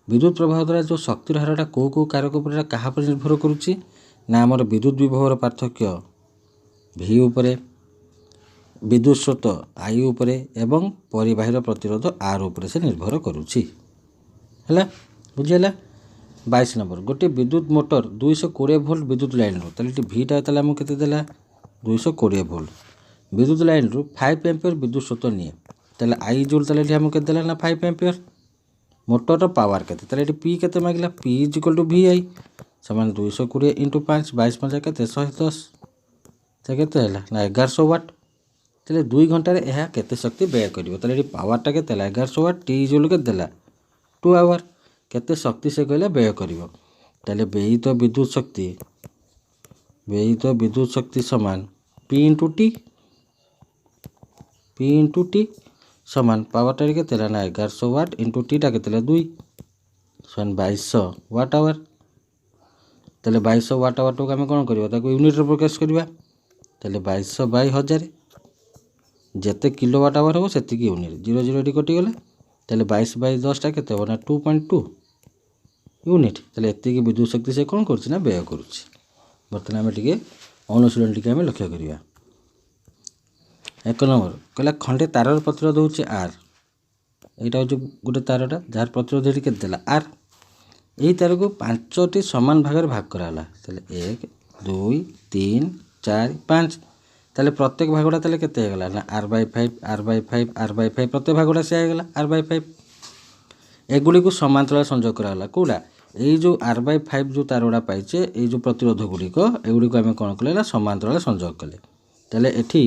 ବିଦ୍ୟୁତ ପ୍ରବାହ ଦ୍ୱାରା ଯେଉଁ ଶକ୍ତିର ହାରଟା କେଉଁ କାରକ ଉପରେ କାହା ଉପରେ ନିର୍ଭର କରୁଛି ନା ଆମର ବିଦ୍ୟୁତ ବିଭବର ପାର୍ଥକ୍ୟ ଭି ଉପରେ ବିଦ୍ୟୁତ ସ୍ରୋତ ଆଇ ଉପରେ ଏବଂ ପରିବାହୀର ପ୍ରତିରୋଧ ଆର୍ ଉପରେ ସେ ନିର୍ଭର କରୁଛି ହେଲା ବୁଝିହେଲା 22 ନମ୍ବର ଗୋଟିଏ ବିଦ୍ୟୁତ ମୋଟର 220 ଭୋଲ୍ଟ ବିଦ୍ୟୁତ ଲାଇନ୍ରୁ ତାହେଲେ ଏଠି ଭିଟା ତାହେଲେ ଆମକୁ କେତେ ଦେଲା 220 ଭୋଲ୍ଟ ବିଦ୍ୟୁତ ଲାଇନ୍ରୁ 5 ଏମ୍ପିୟର ବିଦ୍ୟୁତ ସ୍ରୋତ ନିଏ ତାହେଲେ ଆଇ ଜୁଲ୍ ତାହେଲେ ଏଠି ଆମକୁ କେତେ ଦେଲା ନା 5 ଏମ୍ପିୟର ମୋଟରର ପାୱାର କେତେ ତାହେଲେ ଏଠି ପି କେତେ ମାଗିଲା P is equal to V I ସମାନ 220 ଇଣ୍ଟୁ 5 22 5 କେତେ 110 ତ କେତେ ହେଲା ନା 1100 ୱାଟ୍ ତାହେଲେ 2 ଘଣ୍ଟାରେ ଏହା କେତେ ଶକ୍ତି ବ୍ୟୟ କରିବ ତାହେଲେ ଏଠି ପାୱାରଟା କେତେ ହେଲା 1100 ୱାଟ୍ ଟି ଜୁଲ୍ କେତେ ଦେଲା 2 ଆୱାର କେତେ ଶକ୍ତି ସେ କହିଲା ବ୍ୟୟ କରିବ ତାହେଲେ ବ୍ୟୟିତ ବିଦ୍ୟୁତ ଶକ୍ତି ସମାନ ପି ଇଣ୍ଟୁ ଟି ସମାନ ପାୱାରଟା କେତେ ହେଲା ନା 1100 ୱାଟ୍ ଇଣ୍ଟୁ ଟିଟା କେତେ ହେଲା 2 ସମାନ 2200 ୱାଟ୍ ଆୱାର ତାହେଲେ 2200 ୱାଟ୍ ଆୱାରଟାକୁ ଆମେ କ'ଣ କରିବା ତାକୁ ୟୁନିଟ୍ରେ ପ୍ରକାଶ କରିବା ତାହେଲେ 2200 ବାଇ 1000 ଯେତେ କିଲୋ ୱାଟ୍ ଆୱାର ହେବ ସେତିକି ୟୁନିଟ୍ 0 0 ଏଠି କଟିଗଲା ତାହେଲେ 22 ବାଇ 10ଟା କେତେ ହେବ ନା 2.2 ୟୁନିଟ୍ ତାହେଲେ ଏତିକି ବିଦ୍ୟୁତ ଶକ୍ତି ସେ କ'ଣ କରୁଛି ନା ବ୍ୟୟ କରୁଛି ବର୍ତ୍ତମାନ ଆମେ ଟିକେ ଅନୁଶୀଳନ ଟିକେ ଆମେ ଲକ୍ଷ୍ୟ କରିବା 1 ନମ୍ବର କହିଲା ଖଣ୍ଡେ ତାରର ପ୍ରତିରୋଧ ହେଉଛି ଆର୍ এইটা ହେଉଛି ଗୋଟେ ତାରଟା ଯାହାର ପ୍ରତିରୋଧ ଏଠି କେତେ ଦେଲା ଆର୍ ଏହି ତାରକୁ 5ଟି ସମାନ ଭାଗରେ ଭାଗ କରାଗଲା ତାହେଲେ 1 2 3 4 5 ତାହେଲେ ପ୍ରତ୍ୟେକ ଭାଗଟା ତାହେଲେ କେତେ ହେଇଗଲା ନା r/5 r/5 r/5 ପ୍ରତ୍ୟେକ ଭାଗଟା ସେ ହେଇଗଲା r/5 ଏଗୁଡ଼ିକୁ ସମାନ୍ତରାଳ ସଂଯୋଗ କରାଗଲା କୋଉଟା ଏଇ ଯେଉଁ r/5 ଯେଉଁ ତାରଗୁଡ଼ା ପାଇଛେ ଏଇ ଯେଉଁ ପ୍ରତିରୋଧ ଏଗୁଡ଼ିକୁ ଆମେ କ'ଣ କଲେ ନା ସମାନ୍ତରାଳ ସଂଯୋଗ କଲେ ତାହେଲେ ଏଠି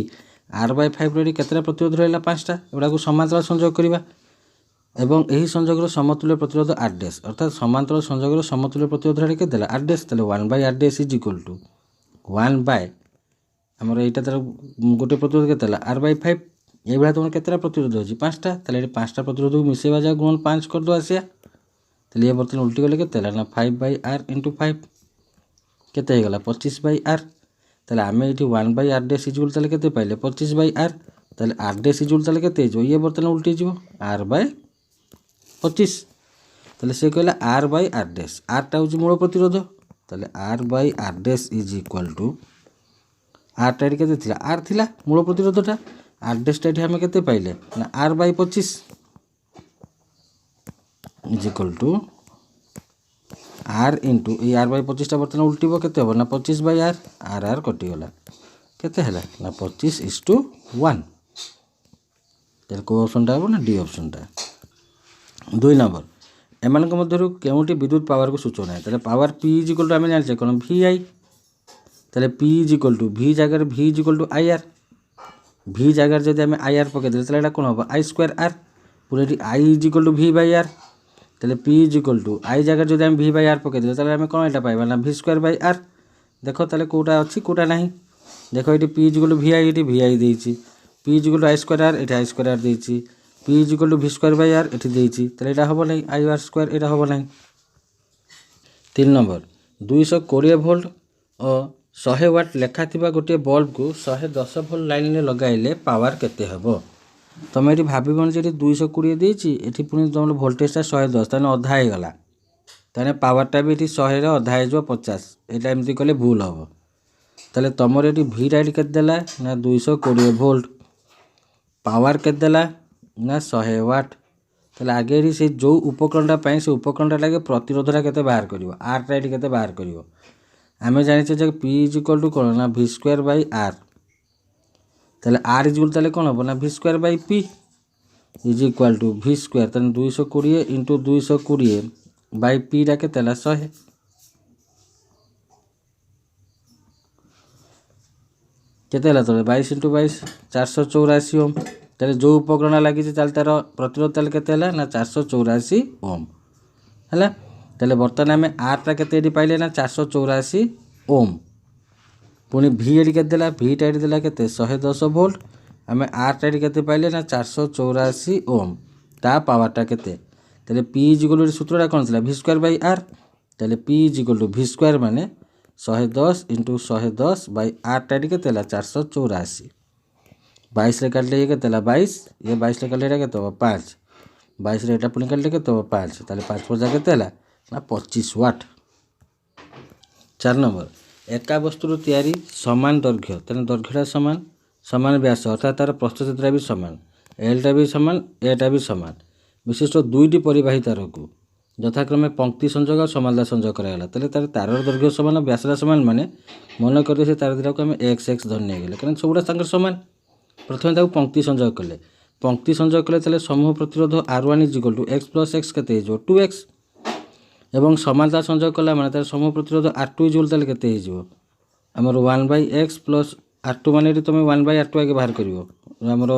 r/5 ରେ କେତେଟା ପ୍ରତିରୋଧ ରହିଲା 5ଟା ଏଗୁଡ଼ାକୁ ସମାନ୍ତରାଳ ସଂଯୋଗ କରିବା ଏବଂ ଏହି ସଂଯୋଗର ସମତୁଲ୍ୟ ପ୍ରତିରୋଧ r' ଅର୍ଥାତ୍ ସମାନ୍ତରାଳ ସଂଯୋଗର ସମତୁଲ୍ୟ ପ୍ରତିରୋଧ କେତେ ଦେଲା r' ତାହେଲେ 1/r' is equal two 1 Bai ଆମର ଏଇଟା ତାର ଗୋଟେ ପ୍ରତିରୋଧ କେତେ ହେଲା r/5 এইଭଳିଆ ତୁମର କେତେଟା ପ୍ରତିରୋଧ ଅଛି 5ଟା ତାହେଲେ ଏଠି 5ଟା ପ୍ରତିରୋଧକୁ ମିଶାଇବା ଯାକ ଗୁଣ 5 କରିଦେବା ଆସିବା ତାହେଲେ ଏ ବର୍ତ୍ତମାନ ଉଲ୍ଟି ଗଲେ କେତେ ହେଲା ନା 5/r ଇଣ୍ଟୁ 5 କେତେ ହେଇଗଲା 25/r ତାହେଲେ ଆମେ ଏଠି 1/r' ଇଜ୍ ଇକ୍ୱାଲ୍ ତାହେଲେ କେତେ ପାଇଲେ 25/r ତାହେଲେ r' ଇଜ୍ ଇକ୍ୱାଲ୍ ତାହେଲେ କେତେ ହେଇଯିବ ଇଏ ବର୍ତ୍ତମାନ ଉଲ୍ଟି ହେଇଯିବ r/25 ତାହେଲେ ସେ କହିଲା r/r' rଟା ହେଉଛି ମୂଳ ପ୍ରତିରୋଧ ତାହେଲେ r/r' ଇଜ୍ ଇକ୍ୱାଲ୍ ଟୁ rଟା ଏଠି କେତେ ଥିଲା r ଥିଲା ମୂଳ ପ୍ରତିରୋଧଟା r' ଏଠି ଆମେ କେତେ ପାଇଲେ ନା r/25 is equal two r into ଏଇ r/25ଟା ବର୍ତ୍ତମାନ ଉଲ୍ଟିବ କେତେ ହେବ ନା 25/r r କଟିଗଲା କେତେ ହେଲା ନା 25:1 ତାହେଲେ କେଉଁ ଅପସନ୍ଟା ହେବ ନା ଡି ଅପସନ୍ଟା 2 ନମ୍ବର ଏମାନଙ୍କ ମଧ୍ୟରୁ କେଉଁଟି ବିଦ୍ୟୁତ ପାୱାରକୁ ସୂଚାଉନାହିଁ ତାହେଲେ power P is equal to ଆମେ ଜାଣିଛେ କ'ଣ ଭି ଆଇ ତାହେଲେ P is equal to V ଜାଗାରେ V is equal to I R V ଜାଗାରେ ଯଦି ଆମେ ଆଇ ଆର୍ ପକାଇଦେଲେ ତାହେଲେ ଏଇଟା କ'ଣ ହେବ ଆଇ ସ୍କୋୟାର ଆର୍ ପୁରା ଏଠି ଆଇ ଇଜ୍ ଇକ୍ୱାଲ୍ ଟୁ ଭି ବାଇ ଆର୍ ତାହେଲେ P is equal to I ଜାଗାରେ ଯଦି ଆମେ ଭି ବାଇ ଆର୍ ପକାଇଦେଲେ ତାହେଲେ ଆମେ କ'ଣ ଏଇଟା ପାଇବା ନା ଭି ସ୍କୋୟାର ବାଇ ଆର୍ ଦେଖ ତାହେଲେ କେଉଁଟା ଅଛି କେଉଁଟା ନାହିଁ ଦେଖ ଏଠି P is equal to V I ଏଠି ଭି ଆଇ ଦେଇଛି P is equal to I square R ଏଠି ଆଇ ସ୍କୋୟାର ଆର୍ ଦେଇଛି P is equal to V square by R ଏଠି ଦେଇଛି ତାହେଲେ ଏଇଟା ହେବ ନାହିଁ ଆଇ ଆର୍ ସ୍କୋୟାର ଏଇଟା ହେବ ନାହିଁ 3 ନମ୍ବର 220 ଭୋଲ୍ଟ ଓ 100 ୱାଟ୍ ଲେଖାଥିବା ଗୋଟିଏ ବଲ୍ବକୁ 110 ଭୋଲ୍ଟ ଲାଇନ୍ରେ ଲଗାଇଲେ ପାୱାର କେତେ ହେବ तुम ये भावन जी 220 देती ये पुणी तुम भोल्टेजटा 110 तेज अधा होगा तेने पावरटा भी ये 100 अधा हो 50 यहाँ एमती कले भूल हम तेल तुम ये भीटा ये के ना 220 वोल्ट पावर के ना 100 वाट तेल आगे से जो उपकरणटा से उपकरणटा लगे प्रतिरोधटा के बाहर कर आरटा ये के बाहर कर आम जाने पी इज इक्वल टू कौन ना भि स्क्वायर बै आर तेल आर इज इक्वल कौन हम ना V square by P is equal to V square तेल 220 इंटू 220 बै पीटा के 100 केते 22 इंटू 22 484 ओम तेल जो उपकरण लगी तार प्रतिरोध तेल के ना 484 ओम है तेल बर्तमान आम आरटा के पाइले ना 484 ओम पुणी भि एडी के भिटा एडी देला के 110 वोल्ट आम आरटा एडी के पाइले ना 484 ओम ता पावरटा के तेल पी इज इक्वल टू सूत्रटा कौन था भि स्क्वायर बै आर तेल P is equal to V square माने 110 इंटू 110 बै आरटा एडी के 484 22 काटले ये के 22 ये 22 काटले ये के 5 22 रे एटा पुणी काटले के 5 ताले 5 पर जाके ना 25 वाट। 4 नंबर एका वस्तुर तैयारी समान दैर्घ्य तेना दैर्घ्यटा समान समान व्यास अर्थात तार प्रस्थक्षेत्रटा भी समान एलटा भी समान एटा भी समान विशिष्ट दुईटी परिवाही तार को यथाक्रमे पंक्ति संजोग और समानता संजोग कराला तेल तार तारर दैर्घ्य समान व्यासटा समान माने मन कर से तार दिटा को आम एक्स एक्स धरी नहीं कारण सबुटा सागर समान प्रथम पंक्ति संजोग कले पंक्ति संजोग कले समूह प्रतिरोध R1 is equal to x plus x के 2x एवं समानता संजोग कला माने तार समूह प्रतिरोध R2 इज इक्वल के आमर 1/x प्लस R2 मान तुम 1/R2 आगे बाहर कर आमर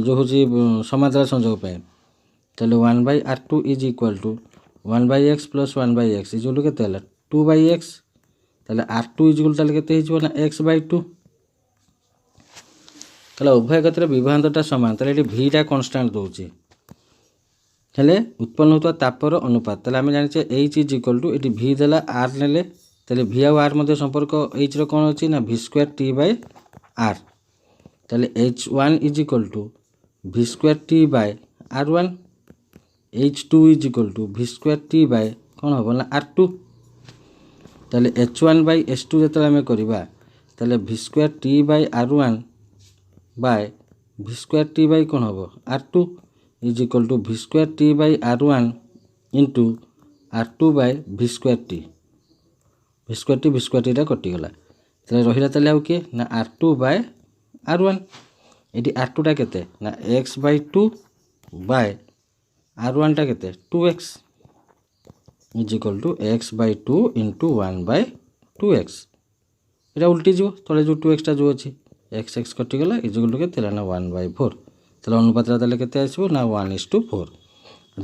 जो हूँ समानता संजोग पे चलो 1/R2 is equal to 1/x plus 1/x is equal के 2/x तेल R2 इज इक्वल के ना x/2 तेल उभय गतिर विभवांतरटा समान तेल ये भिटा कन्स्टांट दूसरी हेले उत्पन्न होता तापर अनुपात तेल आम जाने एच इज इक्वल टू ये भि देला आर ने तेल भि आर मध्य संपर्क एच कौन अच्छी ना भि स्क्वायर टी बै आर तेल H1 is equal to V square T by R1 H2 is equal to V square T by कौन हम ना R2 तेल H1 बै H2 जो आम करवा तेल भि square T by R1 bye भि स्क्वायर टी बै कौन हम R2 is equal to V square T by R1 into R2 bye भि स्क्वायर टीटा कटिगला तेल रहा तेल आउ किए ना R2 बाय R1 ये R2 टा केते ना x/2 बाय R1 टा केते 2x is equal to x/2 into 1/2x ये उल्टी जो तले जो 2x टा जो अच्छी एक्स एक्स कटिगला इज इक्वल टू के ना 1/4 तेल अनुपात तेल के आसो ना 1:4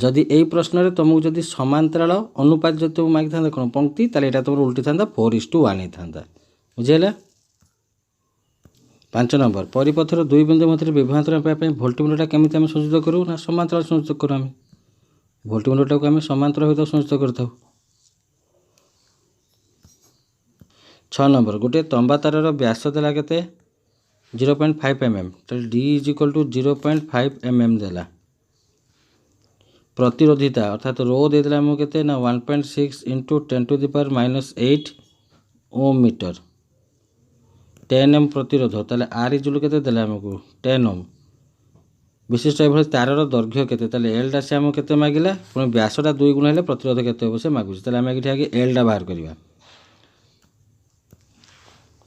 जदि यही प्रश्न तुमको जदि समांतराल अनुपात जो तुम मांगी था कौन पंक्ति ताले यहाँ तुम उल्टी था 4:1 होता बुझेगा। 5 नंबर परिपथर दुई बिंदु मध्य विभवांतर भोल्टमीटरटा केमी आम संयुक्त करूँ ना समांतराल संयुक्त करूँ आम भोल्टमीटरटा को आम समांतर सहित संयुक्त करता। 6 नंबर गोटे तंबा तारर व्यास देला के 0.5 mm तेल D is equal to 0.5 mm देला प्रतिरोधिता अर्थात रो दे देला हमको केते ना 1.6 इंटू 10⁻⁻8 ओम मीटर 10 ओम प्रतिरोध ताले R इज केते देला हमको 10 ओम विशिष्ट एभଳି तारर दैर्घ्य केते ताले L टा से हमको केते मागिला पुणी व्यासटा 2 गुण हेले प्रतिरोध केते हो से मागुछ ताले हम आगे L टा बाहर करबा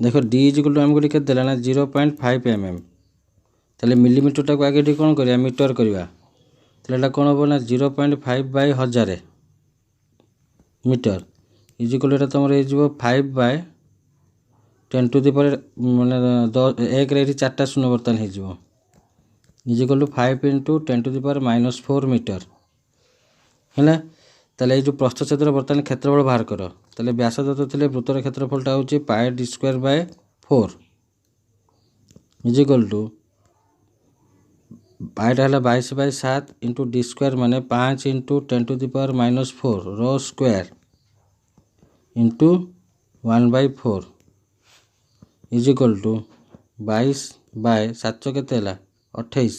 देखो D इज इक्वल टू हमको लिखे देला ना 0.5 mm ताले मिलीमीटर को आगे कौन करिया मीटर करवा ताले कौन हम ना 0.5/1000 मीटर इज इक्वल टू तुम 5/10 माने 1 रे 4टा शून्य बर्तन हो is equal to 5 into 10⁻⁻4 metre है ताले जो प्रस्थक्षेत्र बर्तमान क्षेत्रफल बाहर कर ताले व्यासदत्त थे वृत्तर क्षेत्रफलटा हूँ πd²/4 इज इक्वल टू पाइटा है 22/7 इंटू d² माने 5 इंटू 10⁻⁻4 रो square into 1/4 is equal to 22/7 केते 28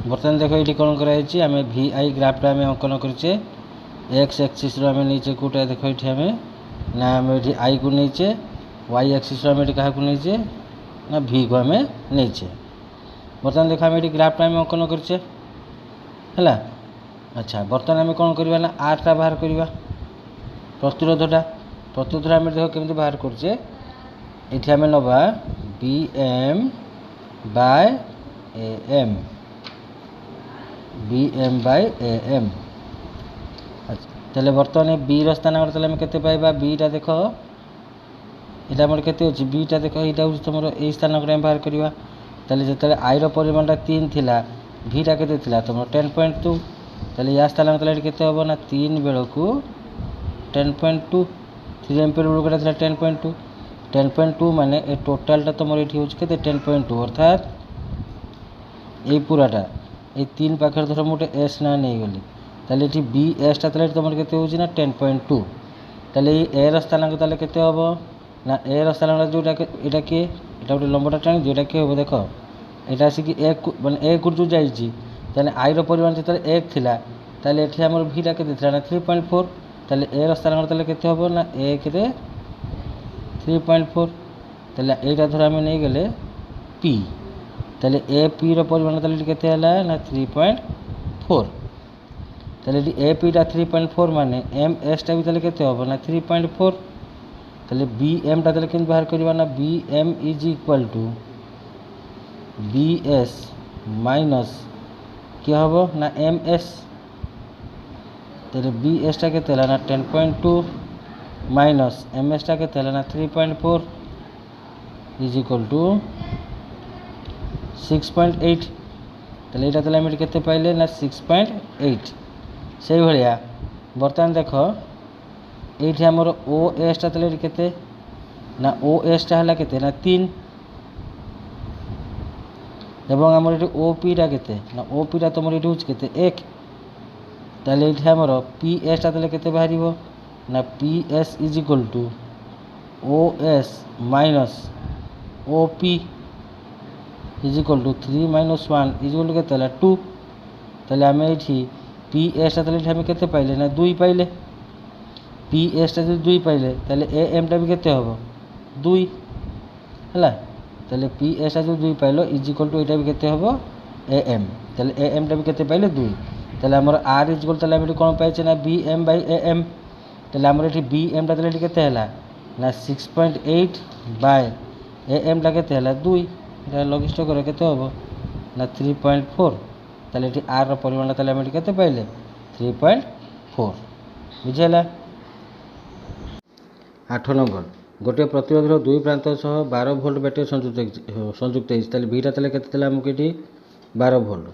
बर्तमान देख ये कौन कराई आम भि आई ग्राफटा आम अंकन करे एक्स एक्सीस आम नहींचे कौटा देख ये आम ना आम ये आई को नहींचे वाई एक्सीस आम ये क्या नहींचे ना भि को आम नहींचे। बर्तमान देख आम ये ग्राफटा आम अंकन करे है। अच्छा बर्तमान आम कौन करवा ना आरटा बाहर करवा प्रतिरोधटा आम देख केमी बाहर करचे ये आम नवा B M by A M B M by A M. अच्छा तेल बर्तमान बी स्थान आम के पाइबा बीटा देख यहाँ मोर के बीटा देख यहाँ हूँ तुम यही स्थान आम बाहर करवा जो आई परिमाणटा 3 थिला भीटा के तुम 10.2 ताले या स्थान के हम ना 3 बेलू 10.2 3 एम्पियर बेलू के 10.2 10.2 माने ए टोटालटा तुम ये हूँ के 10.2 अर्थात ये पूराटा ये 3 पाखे धर मुझे एस ना नहीं गली ताले ये बी एसटा तुम के ना 10.2 ताले ए स्थानांक ताले के हम ना ए स्थानांक जोटा यहाँ किए यहाँ गोटे लंबटा टाणी जोटा कि हम देख यहाँ आसिक एक मानने एक जो जाइए आई परिमाण जो 1 थिला ताले ये आम भीटा के ना 3.4 ताले ए स्थानांक ताले के हम ना 1 रे 3.4 ताले यहाँ धर आम नहीं गले पी ताले ए पी परिमाण ताले के ना 3.4 ताले ए पीटा 3.4 माने एम एसटा भी ताले के हम ना 3.4 ताले बी एम टा ताले के बाहर करवा ना B M is equal to B S minus क्या हम ना एम एस ताले बी एस टा के ना 10.2 माइनस एम एस टा के ना 3.4 इज इक्वल टू 6.8 ताले यहाँ ताले आम के पाइले ना 6.8 से भाया बर्तमान देख ये आमर ओ एसटा ताले के ना ओ एसटा है के ना 3 एवं आमर ये ओ पीटा के ना ओ पीटा तुम ये हूँ के 1 ताले ये आमर पी एसटा ताले के बाहर ना P S is equal to O S minus O P is equal to 3 - 1 is equal to के 2 ताले आम ये पी एसटा ताले आम के पाइले ना 2 पाइले पी एसटा जो 2 पाइले ताले ए एमटा भी के हम 2 है ताले पी एसटा जो 2 पाइल इज इक्वल टू यहाँ भी के हम ए एम ताले ए एमटा भी के पाइले 2 ताले आमर आर इज इक्वल ताले आम कौन पाइचे ना B M by A M ताले आमर ये बी एमटा ताले के ना 6.8 बाय ए एमटा के 2 यहाँ लघिष्ठ कर के हम ना 3.4 ताले ये आर परिमाण ताले आम के पाइले 3.4 बुझेगा। 8 नंबर गोटे प्रतिरोधर 2 प्रांत सह 12 वोल्ट बैटरी संयुक्त होता भीटा ताले के आमको ये 12 वोल्ट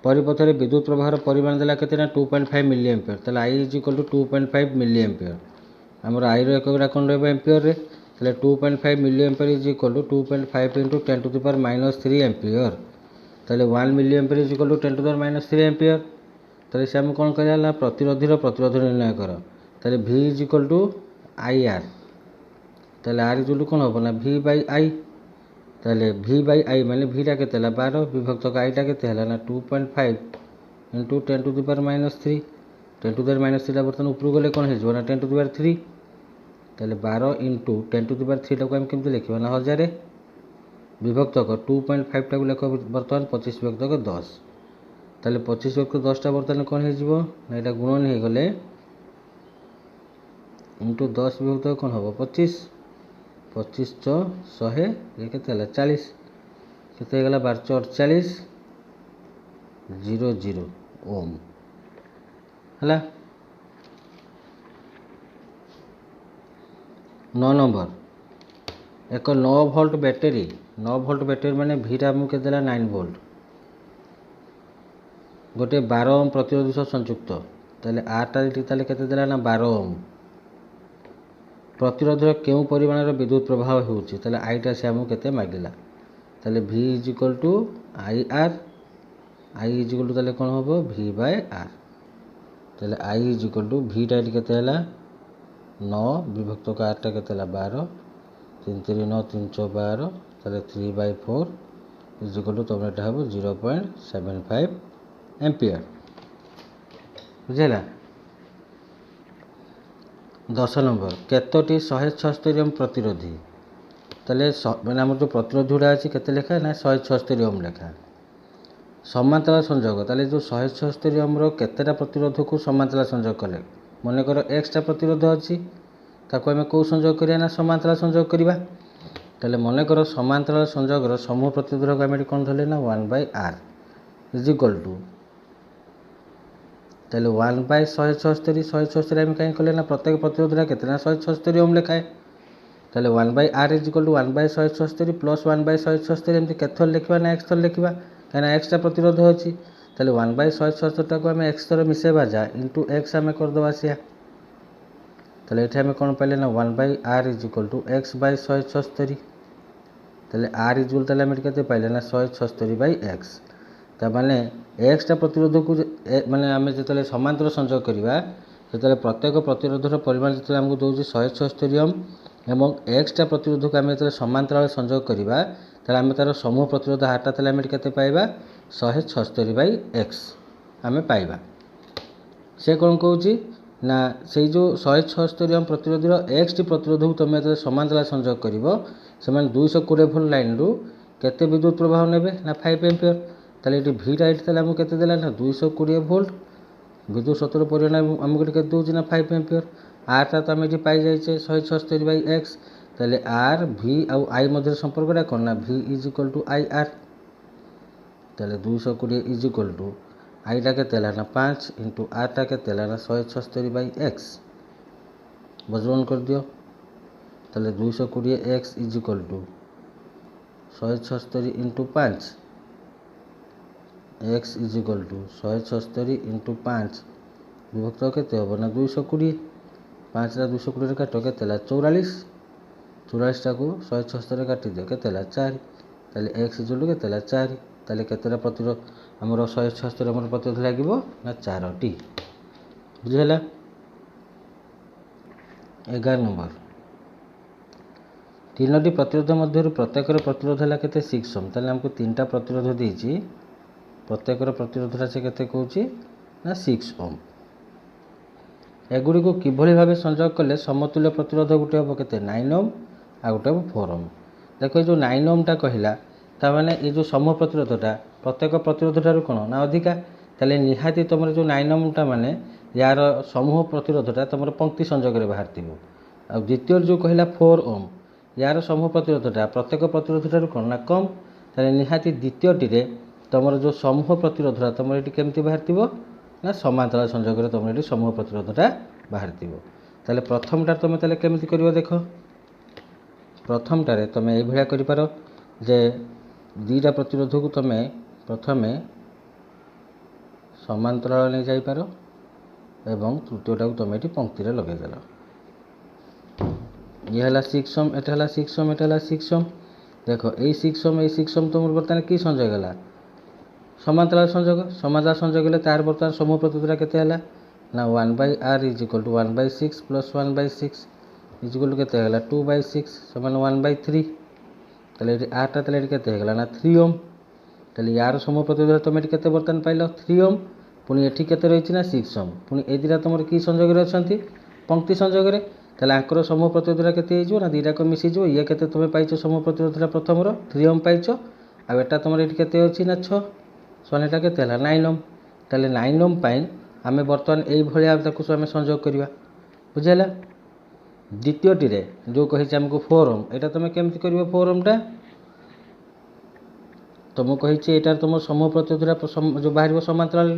परिपथ में विद्युत प्रवाह परिमाण देला के 2.5 मिली एम्पियर ताले I is equal to 2.5 milli ampere आमर आई रहा कौन रहा एम्पियर रे ताले 2.5 milli ampere is equal to 2.5 × 10⁻³ ampere ताले 1 milli ampere is equal to 10⁻³ ampere ताले से आम कौन करा प्रतिरोधीर प्रतिरोध निर्णय कर ताले V is equal to I R ताले आर इज कौन हम ना V बाई आई ताले V बाई आई माने भीटा के 12 विभक्त आईटा के ना 2.5 × 10⁻³ 10⁻³ बर्तमान ऊपर गले कौन हो ना 10⁻³ ताले 12 × 10⁻³ को आम केमती लिखा ना 1000 विभक्त 2.5 टाक लिख बर्तमान 25 विभक्त 10 ताले 25 विभक्त 10टा बर्तमान कौन हो ना यहाँ गुणन हो गले इंटू 10 विभक्त कौन हम 25 25 × 100 ये के 40 के 12 00 ओम है। 9 नंबर एक 9 वोल्ट बैटेरी 9 वोल्ट बैटेरी माने भीटा आमको के 9 वोल्ट गोटे 12 ओम प्रतिरोधी सह संयुक्त ताले आरटा ताले के ना 12 ओम प्रतिरोधर केउं परिमाणर विद्युत प्रवाह होउछि ताले आईटा से आमको केते मागिला ताले V is equal to I R I is equal to ताले कौन हम V बाय आर ताले आई इज इक्वल टू भीटा के 9 विभक्त का आरटा के 12 3 3 9 3 6 12 ताले 3/4 इज इक्वल टू तुम यहाँ हम 0.75 एम्पियर बुझेगा। 10 नंबर केतोटी 176 ओम प्रतिरोधी ताले मैंने आम जो प्रतिरोधी गुड़ा अच्छी के लेखा ना 176 ओम लेखा समांतराल संजोग ताले जो 176 ओम केतेटा प्रतिरोध को समांतराल संजोग कले मनकर एक्सटा प्रतिरोध अच्छी ताको आम कौ संजोग करिया ना समांतराल संजोग करवा ताले मनकर समांतराल संजोगर समूह प्रतिरोध को आम कौन धरले ना 1/r इज इक्वल टू ताले 1/176 आम कहीं कले ना प्रत्येक प्रतिरोध के 176 ओम लिखाए ताले 1/r is equal to 1/176 plus 1/176 एमती केथर लिखा ना एक्स थर लिखा कहीं एक्सटा प्रतिरोध अच्छी ताले 1/176 को आम एक्स थर मिसेबा जा इंटू एक्स आम करदे सी ताले ये आम कौन पाइले ना 1/r is equal to x/176 ताले r इज इक्वल ताले आम के पाइले ना 176/x ताने एक्सटा प्रतिरोध को माने आम जो समांतर संजोग करवा जो प्रत्येक प्रतिरोधर परिमाण जो आमको दूसरी 176 ओम एवं एक्सटा प्रतिरोध को आम जो समांतराल संजोग करवा आम तार समूह प्रतिरोध हारटा ताले आम के पाइबा 176/x आम पाइबा से कौन कौच ना से जो 176 ओम प्रतिरोधर एक्स टी प्रतिरोध को तुम जो समांतराल संजोग कर 220 वोल्ट लाइन रु केते विद्युत प्रवाह नेबे ना 5 एम्पियर ताले ये भीटा ये ताले आमको केते देला ना 220 वोल्ट विद्युत शक्तिर परिमाण आमको के दूसरी ना 5 एम्पियर आरटा तो आम ये पाई जाइए 176/x ताले आर भि आउ आई मध्य संपर्कटा कौन ना V is equal to I R ताले 220 इज इक्वल टू आईटा के ना 5 इंटू आरटा के ना 176/x बजवन कर दियो ताले 220x is equal to 176 into 5 x is equal to 176 into 5 विभक्त के हम ना 220 5 220 काट के 44 44टा को 176 काटी दियो के 4 ताले x इज इक्वल के 4 ताले केतेटा प्रतिरोध आमर 176 आमर प्रतिरोध लगे ना 4टी बुझेगा। 11 नंबर 3टी प्रतिरोध मध्य प्रत्येक प्रतिरोध है के 6 ओम ताले आमको 3टा प्रतिरोध देती प्रत्येक प्रतिरोधटा से केते कहूँ ना 6 ओम एगुड़ी को किभली भाव संजोग कले समतुल्य प्रतिरोध गोटे हम के 9 ओम आ गोटे हम 4 ओम देख ये जो 9 ओमटा कहला ताने ये जो समूह प्रतिरोधटा प्रत्येक प्रतिरोध ठार कौन ना अधिका ताले निहाती तुम जो 9 ओमटा माने यार समूह प्रतिरोधटा तुम पंक्ति संजोग बाहर आ द्वितीय जो कहला 4 ओम यार समूह प्रतिरोधटा प्रत्येक प्रतिरोध ठार कौन ना कम ताले निहाती द्वितीयटी तुम जो समूह प्रतिरोधटा तुम ये केमती बाहर ना समांतराल संजोग तुम ये समूह प्रतिरोधटा बाहर ताले प्रथमटा तुम ताले केमती कर देख प्रथमटारे तुम ये कर जे दीटा प्रतिरोध को तुम प्रथम समांतराल नहीं जापर एवं तृतीयटा को तुम ये पंक्ति लगेदेल ये है 6 ओम एटा 6 ओम एटा 6 ओम देख ये 6 ओम तुम बर्तमान कि संजोग है समांतराल संजोग हेल्ले तार बर्तमान समूह प्रतिरोधटा केते ना 1/r is equal to 1/6 plus 1/6 is equal to के 2/6 समान 1/3 ताले आरटा ताले के ना 3 ओम ताले यार समूह प्रतिरोध तुम ये बर्तमान पाइल 3 ओम पुणी एठी केते रही ना 6 ओम पुणी ए दुटा तुम कि संजोग अच्छा पंक्ति संजोग ताले आंकर समूह प्रतिरोधटा केते ना दुटा मिसीज ये के तुम पाइछ समूह प्रतिरोधटा प्रथम 3 ओम पाइछ आटा तुम ये केते अच्छी ना 6 सोनेटा के 9 ओम ताले 9 ओम पाई आम बर्तमान ये आम संजोग करवा बुझेगा। द्वितीयटी जो कही आमको 4 ओम यहाँ तुम केमती कर 4 ओमटा तुम कही यहाँ तुम समूह प्रतिरोधटा जो बाहर समांतराल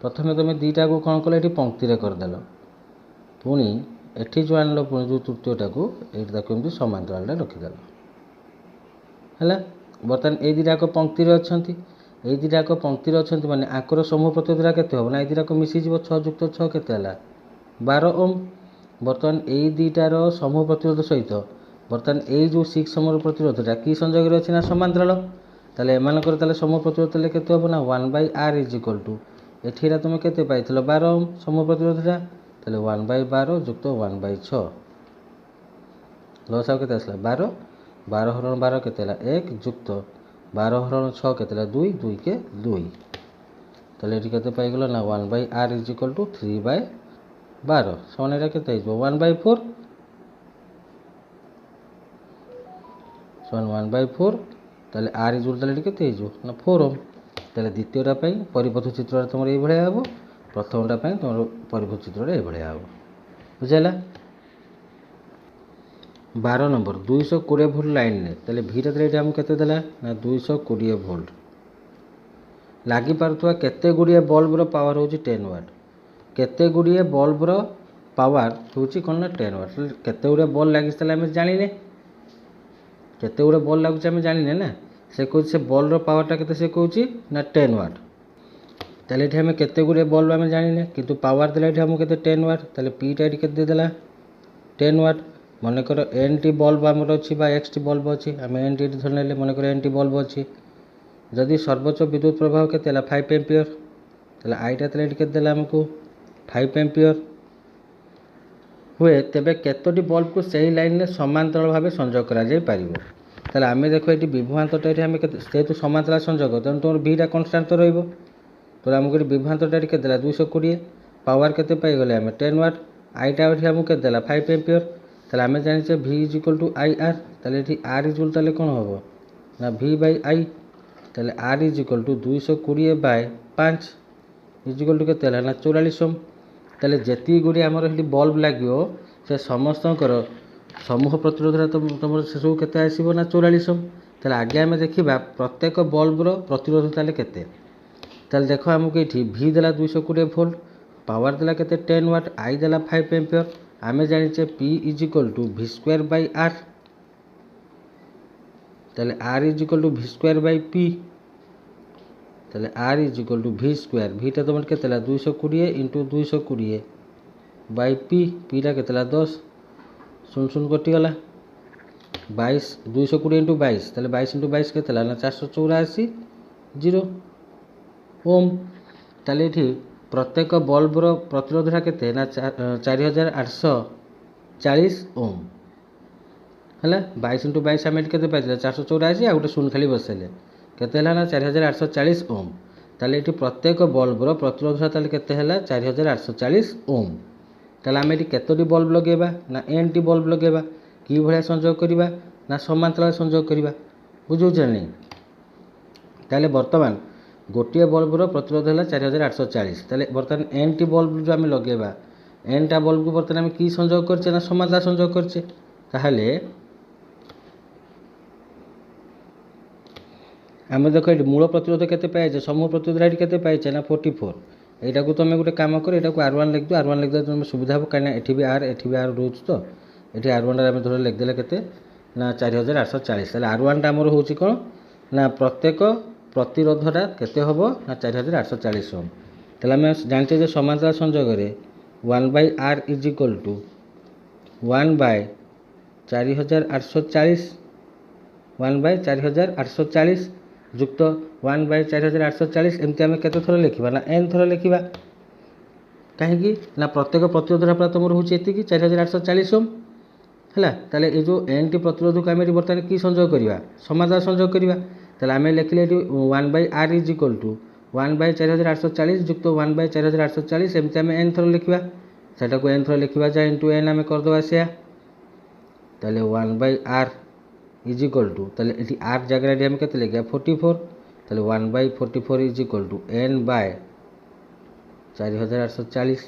प्रथम तुम दुटा को कौन कल ये पंक्ति करदेल पुणी एठी जो आनल पुणी जो तृतीयटा को ये समांतराल रखीदेल है बर्तमान ये दुटा पंक्ति अच्छा ये दुटा पंक्ति अच्छा माने आंकर समूह प्रतिरोधटा केते हम ना दुटा मिसीज 6 युक्त 6 केते 12 ओम बर्तमान ये दुटार समूह प्रतिरोध सहित बर्तमान ये जो 6 ओम प्रतिरोधटा कि संजोग अच्छी ना समांतराल ताले एमानकर ताले समूह प्रतिरोध ताले केते हम ना 1/r इज इक्वल टू एठीरा तुम केते पाइथिलो 12 ओम समूह प्रतिरोधटा ताले 1/12 युक्त 1/6 लस आउ केते आसला 12 12 हरण 12 केते 1 युक्त 12 हरण 6 केतेला 2 2 के 2 ताले एटी केते पाई गेलो ना 1/r = 3/12 समान एटा केते हिजो 1/4 समान 1/4 ताले r = ताले एटी केते हिजो ना 4 ओम ताले द्वितीयटा पई परिपथ चित्ररा तमर एई भलिया हबो प्रथमटा पई तमर परिपथ चित्ररा एई भलिया हबो बुझाला 12 नंबर 220 वोल्ट लाइन ने ताले भीटा ताले एटी हम केते देला ना 220 वोल्ट लागी पारुथवा केते गुडिया बल्ब रो पावर होची 10 वाट केते गुडिया बल्ब रो पावर होची कोन ना 10 वाट केते गुडिया बल्ब लागिस ताले हम जानिले केते गुडिया बल्ब लागुच हम जानिले ना से कहूँ से बल्ब रो पावरटा केते से कहूची ना 10 वाट ताले एठी हम केते गुडिया बल्ब हम जानिले किंतु पावर देला एठी हम केते 10 वाट ताले पी टा एठी केते देला 10 वाट मन कर एन टी बल्ब आमर अच्छी एक्स टी बल्ब अच्छी आम एन टी धरने मन कर एन टी बल्ब अच्छी जदि सर्वोच्च विद्युत प्रभाव के 5 एम्पियर ताले आईटा के आमको 5 एम्पियर हुए तेबे केतोटी बल्ब को सही लाइन में समांतर भाव संजोग करा जाय पारिबो ताले आमे देखो ये विभवांतरटा ये आम जेहेतु समांतर संजोग तेणु तुम भीटा कन्स्टांट तो रहिबो तो आमको विभवांतरटा के 220 पावर केते पाई गले आम 10 वाट आईटा आमको के 5 एम्पियर ताले आमे जानिछे v = IR ताले एठी r = ताले कोन होबो ना v/i ताले r = 220/5 = केते हला ना 44 ओम ताले जेती गुडी हमर एठी बल्ब लागियो से समस्तकर समूह प्रतिरोधरा तुम से सब केते आसीबो ना 44 ओम ताले आगे आमे देखिबा प्रत्येक बल्ब रो प्रतिरोध ताले केते ताले देखो हमको एठी v देला 220 वोल्ट पावर देला केते 10 वाट i देला 5 एम्पियर आमे जानिछे p = v²/r ताले r = v²/p ताले r = v² vटा तुम केतेला 220 * 220/p pटा केतेला 10 सुन सुन कटि गला 22 220 * 22 ताले 22 * 22 केतेला ना 484 0 ओम ताले एठी प्रत्येक बल्ब रो प्रतिरोधरा केते ना 4840 ओम हला 22 * 22 आमे केते पाइला 484 आ गोटे शून्य खाली बसैले केते हला ना 4840 ओम ताले एठी प्रत्येक बल्ब रो प्रतिरोधरा ताले केते हला 4840 ओम ताले आमे एठी केतोटी बल्ब लगेबा ना एन टी बल्ब लगेबा की भलिया संयोग करिबा ना समांतर संयोग करिबा बुझौ जानि ताले वर्तमान गोटे बल्ब रो प्रतिरोध है 4840 ताले बर्तमान एन टी बल्ब जो आम लगेबा एन टा बल्ब को बर्तमान आम कि संयोग करछे ना समांतर संयोग करछे ताहले आम देखो ये मूल प्रतिरोध केते पाइछे समूह प्रतिरोध एटी केते पाइछे ना 44 एटा को तुम गोटे काम कर एटा को R1 लिख दो R1 लिख दो तुम सुविधा हो कहीं एठी भी R एठी भी R रोज तो एठी R1 रे आम धर लिख देले केते ना 4840 ताले R1 टा हमर होची कोन ना प्रत्येक प्रतिरोधटा केते होबो ना 4840 ओम ताले हम जानते जे समांतर संयोग रे 1/r = 1/4840 1/4840 युक्त 1/4840 एमती आम केते थर लिखिबा ना n थर लिखिबा कहीं ना प्रत्येक प्रतिरोधरा प्राप्त मोर होची एति की 4840 ओम हला ताले ए जो n टी प्रतिरोध को आम बर्तमान की संयोग करिबा समांतर संयोग करिबा ताले आम लिखले 1/r = 1/4840 युक्त 1/4840 एमती आम n थर लिखिबा सेटा को n थर लिखिबा जा * n आम कर दवा से ताले 1/r = ताले एठी r जगह रे हम केते लिखिया 44 ताले 1/44 = n/4840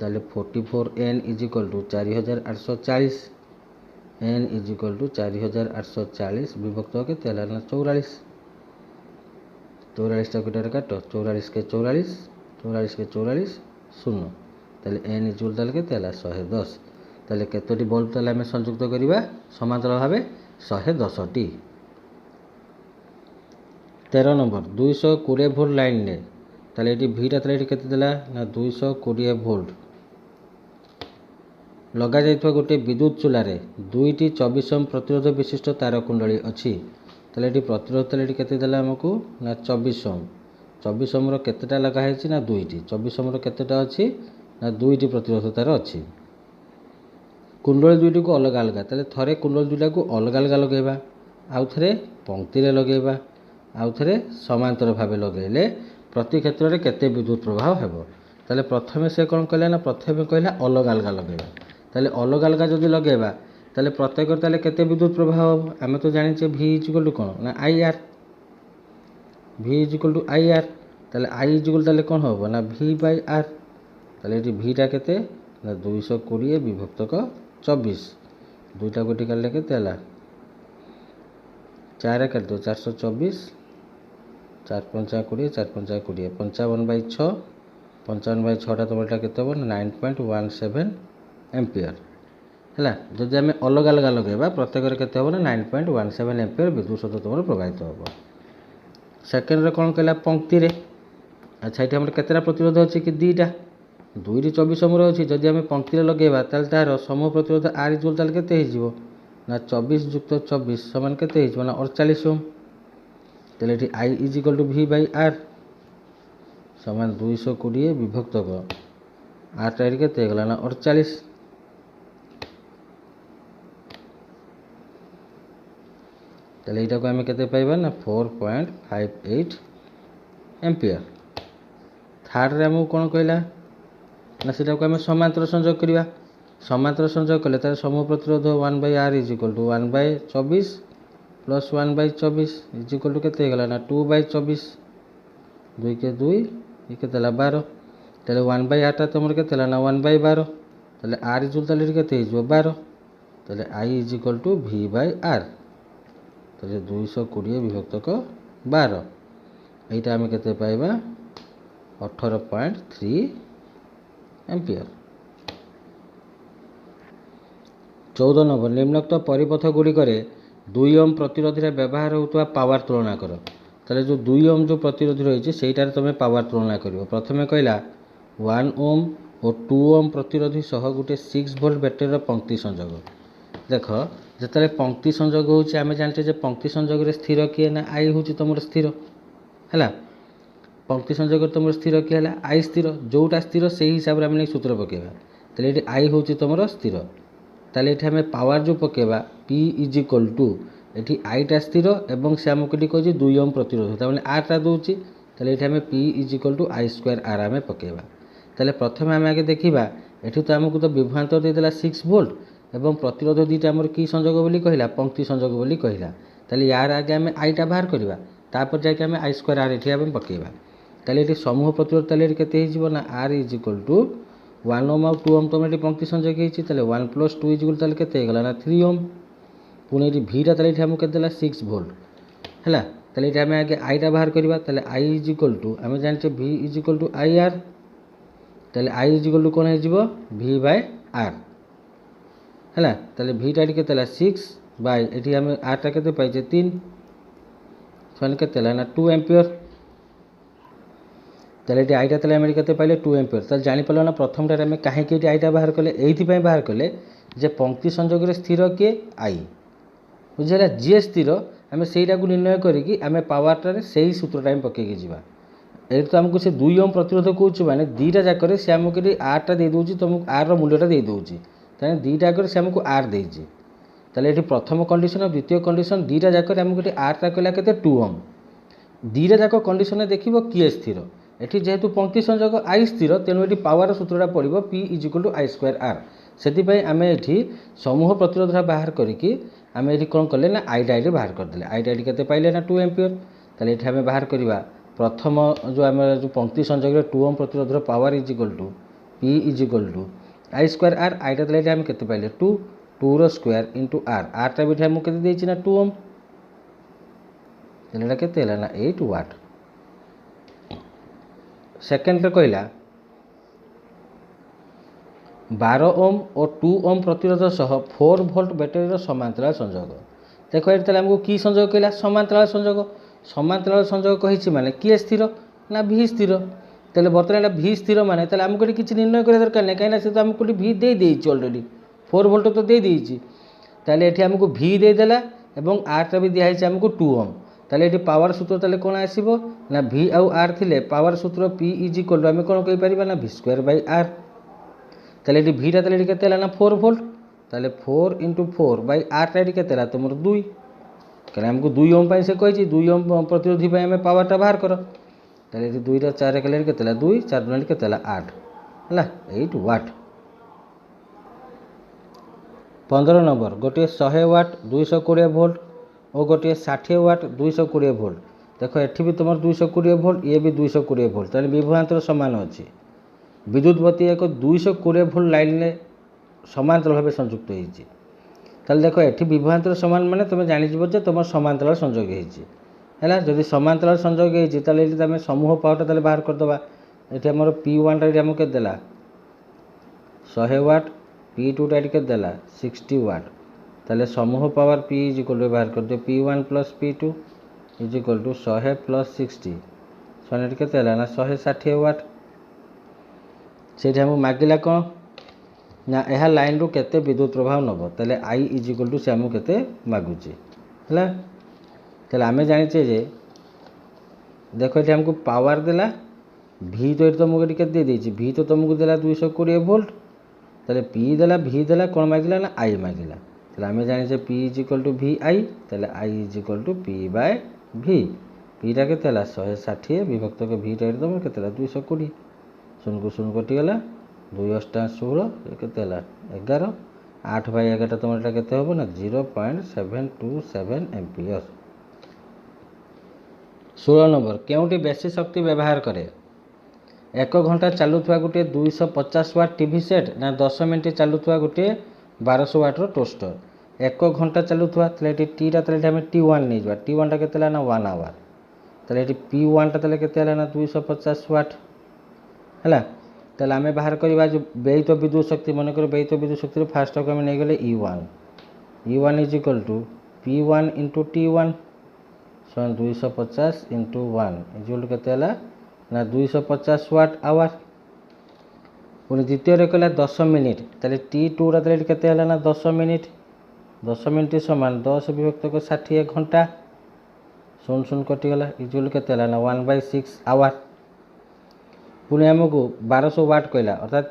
ताले 44n = 4840 n = 4840 विभक्त के तेला ना 44 44 टा कोटा काटो 44 के 44 44 के 44 शून्य ताले n = ताले के तेला 110 ताले केतोटी बल्ब ताले हमें संयुक्त करिबा समांतर भावे 110 टी 13 नंबर 220 वोल्ट लाइन ने ताले एटी भीटा ताले एटी केते देला ना 220 वोल्ट लगा जाइथवा गोटे विद्युत चूल्हा रे दुईटी 24 ओम प्रतिरोध विशिष्ट तार कुंडली अच्छी ताले एटी प्रतिरोध ताले एटी केते देला हमको ना 24 ओम 24 ओम रो केतेटा लगा है ना दुईटी 24 ओम रो केतेटा अच्छी ना दुईटी प्रतिरोध तार अच्छी कुंडली दुईटी को अलग अलग ताले थरे कुंडली दुईटा को अलग अलग लगेबा आउ थे पंक्ति लगेगा आउ थे समांतर भाव लगेले प्रति क्षेत्र में केते विद्युत प्रवाह हेबो। ताले प्रथमे से कौन कहला ना प्रथमे कहला अलग अलग लगेगा। ताले अलग अलग जदि लगेगा ताले प्रत्येक ताले केते विद्युत प्रवाह हम आम तो जाने भि इक्वल टू कौन ना आई आर। भि इक्वल टू आई आर ताले आई इक्वल ताले कौन हम ना भि बाई आर। ताले ये भिटा केते ना 220 विभक्तक 24 दुईटा गोटी काटले केते हला 4 काट दो 424 4 पंचा 20 4 पंचा 20 55/6 55/6 तुमटा केते हो 9.17 एम्पियर है। जदि आम अलग अलग लगेगा प्रत्येक केते हो ना 9.17 एम्पियर विद्युत सहित तुम प्रभावित हम। सेकेंड रे कौन कहला पंक्ति रे। अच्छा ये आम केतेटा प्रतिरोध अच्छी कि दुईटा 2 री 24 ओम अच्छी। जदि आम पंक्ति लगेगा तार समूह प्रतिरोध आर इक्वल ताल केते हो ना 24 युक्त 24 समान केते हो ना 48 ओम। तेल ये आई is equal to V by are समान 220 विभक्तक आर टाइम केते गला ना 48। तेल यहाँ को आम केते पाइबा ना 4.58 एम्पियर। थर्ड रे आमको कौन कहला ना सीटा को आम समांतर संयोग करवा। समांतर संयोग कले तार समूह प्रतिरोध 1/r is equal to 1/24 plus 1/24 is equal to केते गला ना 2/24 2 के 2 ये केते 12। तेल 1/r टा तुम केते ना 1/12 तेल r इज इक्वल टू केते हो 12 तेल i is equal to v by R. तेल 220 विभक्तक 12 यहीटा आम केते पाइबा 18.3 एम्पियर। 14 नंबर निम्नोक्त परिपथ गुड़िक 2 ओम प्रतिरोधी व्यवहार होता पावर तुलना कर। ताले जो 2 ओम जो प्रतिरोधी रही है तुम पावर तुलना कर। प्रथमे कहला 1 ओम और 2 ओम प्रतिरोधी सह गोटे 6 वोल्ट बैटेरी पंक्ति संजोग। देख जिते पंक्ति संजोग होमें जानते पंक्ति संजोग स्थिर किए ना आई हूँ तुम स्थिर है। पंक्ति संजोग तुम स्थिर किए है आई स्थिर जोटा स्थिर से ही हिसाब से आम सूत्र पकेबा। तेल ये आई हूँ तुम स्थिर ताले ये आम पावर जो पकेबा P इज इक्वल टू ये आईटा स्थिर एवं से आमको ये कहे 2 ओम प्रतिरोध तमें आरटा दूसरी ताले ये आम P is equal to I square R आम पकेबा। ताले प्रथम आम आगे देखा ये तो आमको तो विभ्रांतर देदेला 6 वोल्ट एवं प्रतिरोध दुईटा आमर कि संजोग बोली कहला पंक्ति संजोग बोली कहला। ताले यार आगे आम आईटा बाहर करवा तापर जाके आम आई स्क्वायर आर ये आम पकेबा। ताले ये समूह प्रतिरोध ताले केते हो ना आर इज इक्वल टू 1 ओम और 2 ओम तुम ये पंक्ति संजोग होती ताले 1 प्लस 2 इज इक्वल ताले केते गला ना 3 ओम पुणी ये भिटा ताले ये आमको केते 6 वोल्ट है। ताले ये आम आगे आईटा बाहर करवा ताले आई इज इक्वल टू आम जानते V is equal to I R. ताले आई इज इक्वल टू कौन हो भि बाय आर है। ताले भिटा केते 6 बाय ये आम आरटा केते पाइचे 3 समान केते ना 2 एम्पियर। ताले ये आईटा ताले आम केते पाइले 2 एम्पियर। ताले जानिपार ना प्रथम टाइम आम कहीं आईटा बाहर कले ये बाहर कले जे पंक्ति संजोग स्थिर किए आई बुझेगा जी स्थिर आम से निर्णय करी आम पावरटार से ही सूत्रटा पकईकी जावा। ये तो आमको से 2 ओम प्रतिरोध कौच मैंने दीटा जाकर से आमको आरटा दे दूँ तुमको आर मूल्यटा दे दूँगी तेना दीटा जाकर से आमको आर देजी। ताले ये प्रथम कंडीशन और द्वितीय कंडीशन दीटा जाकर आमको आरटा कहला के 2 ओम दीटा जाक कंडीशन देखो किए स्थिर ये जेहेतु पंक्ति संजोग आई स्थिर तेणु ये पावर सूत्रटा पड़ो P is equal to I square R. से आम ये समूह प्रतिरोध बाहर करके आम ये कौन कले ना आईटा ये बाहर करदे आईटा ये केते पाइले ना 2 एम्पियर। ताले ये आम बाहर करवा प्रथम जो आम जो पंक्ति संजोग 2 ओम प्रतिरोधर power is equal to P is equal to I square R आईटा ताले आम केते पाइले 2 2 रो स्क्वायर इंटू आर आरटा भी आमको केते देछि ना 2 ओम ताले केते हला ना 8 वाट। सेकेंड रे कहला 12 ओम और 2 ओम प्रतिरोध सह 4 वोल्ट बैटेरी समांतराल संजोग। देखो ये आमको कि संजोग कहला समांतराल संजोग। समांतराल संजोग कही माने किए स्थिर ना भि स्थिर। तेल बर्तमान भि स्थिर माने ताले आमको किसी निर्णय करा दरकार नहीं कहीं से तो आमको भि दे देछि ऑलरेडी 4 वोल्ट तो दे देछि। ताले ये आमको भि देदेला एवं आरटा भी दिखाई आमको 2 ओम। ताले ये पावर सूत्र ताले कौन आसीबो ना भि आउ आर थिले पावर सूत्र P इज इक्वल टू आम कौन कहि परिबा ना v स्क्वायर बाय आर। ताले ये भिटा ताले केते ना 4 वोल्ट ताले 4 इंटू 4 बाय आरटा केते तुम 2 कहीं आमको 2 ओम से कही 2 ओम प्रतिरोधी आम पावरटा बाहर कर ताले 2 रे 4 कले के 2 4 दुना के 8 है 8 वाट। 15 नंबर गोटे 100 वाट 220 वोल्ट और गोटे 60 वाट 220 वोल्ट। देख एठी भी तुम 220 वोल्ट ये भी 220 वोल्ट ताले विभवांतर समान अच्छी। विद्युत बत्ती एक 220 वोल्ट लाइन में समांतर भाव संयुक्त होती ताले देख एठी विभवांतर समान माने तुम जान तुम समांतर संजोग है जदि समांतर संजोग होमें समूह पावरटा ताले बाहर करदे। ये आमर P1 टा आमको के 100 वाट P2 टा के 60 वाट ताले समूह power P is equal to बाहर कर दे P1 plus P2 is equal to 100 plus 60 100 के 160 वाट। से मागिला कौन ना यह लाइन रु केते विद्युत प्रभाव नब ताले आई इज इक्वल टू से आमको केते मागुचे है ताले आमे जानिचे जे देखो ये हमको पावर देला V तो ये तुमको ये दे देछि V तो तुमको देला 220 वोल्ट ताले P देला V देला कौन मागिला ना I मागिला ताले आमे जानिचे P is equal to VI ताले I is equal to P by V। P टा केते 160 विभक्त के V टा तुम केते 220 शून्य को शून्य कटिगला 2 8 16 केते 11 8 बाय 11 तुम एटा केते होबो ना 0.727 एम्पियर। 16 नंबर केउटी बेसी शक्ति व्यवहार करे 1 घंटा चलुवा गोटे 250 वाट टीवी सेट ना 10 मिनट चलुवा गोटे 1200 वाटर टोस्टर। 1 घंटा चलुवा टी टा T1 नहीं जा T1 टा केते ना 1 आवर ताले P1 टा केते ना 250 वाट है ताले आमे बाहर करवा जो व्ययित विद्युत शक्ति मन कर व्ययित विद्युत शक्ति फास्ट को आम नहीं गले E1 is equal to P1 into T1 250 into 1 is केते ना 250 वाट आवर। पुणी द्वितीय कहला 10 मिनिट ताले T2 रा केते ना 10 मिनिट 10 मिनिट समान 10 विभक्त को 60 घंटा 0 0 कटिगला इज केते ना 1/6 आवर। पुणी आमको 1200 वाट कहला अर्थात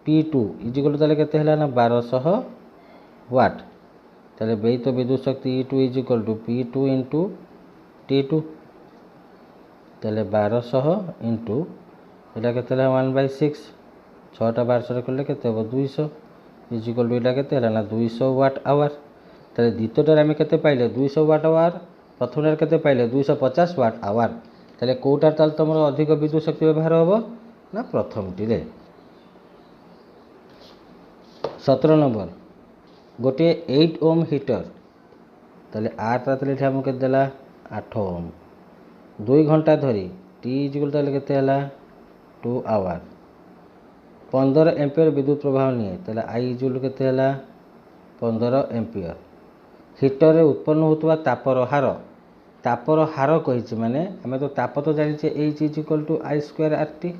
P2 इजिकल ताले केते हला ना 1200 वाट ताले व्ययित विद्युत शक्ति E2 is equal to P2 into T2 ताले 1200 इंटू एटा केते हला 1/6 6टा 1200 करले केते हो 200 इजिकल टू एटा केते हला ना 200 वाट आवर। ताले द्वितीयटार आमे केते पाइले 200 वाट आवर प्रथमटार केते पाइले 250 वाट आवर ताले कोटार ताल तमरो अधिक विद्युत शक्ति व्यवहार होबो ना प्रथम टी। 17 नंबर गोटे 8 ओम हीटर ताले 8 ताले हम के देला 8 ओम 2 घंटा धरी टी इजिकल ताले केते हला 2 आवर 15 एम्पियर विद्युत प्रवाह निये ताले आई इजिकल केते हला 15 एम्पियर। हीटर रे उत्पन्न होतवा तापर हार कहिछि माने हमें तो ताप तो जानि छे H is equal to I square RT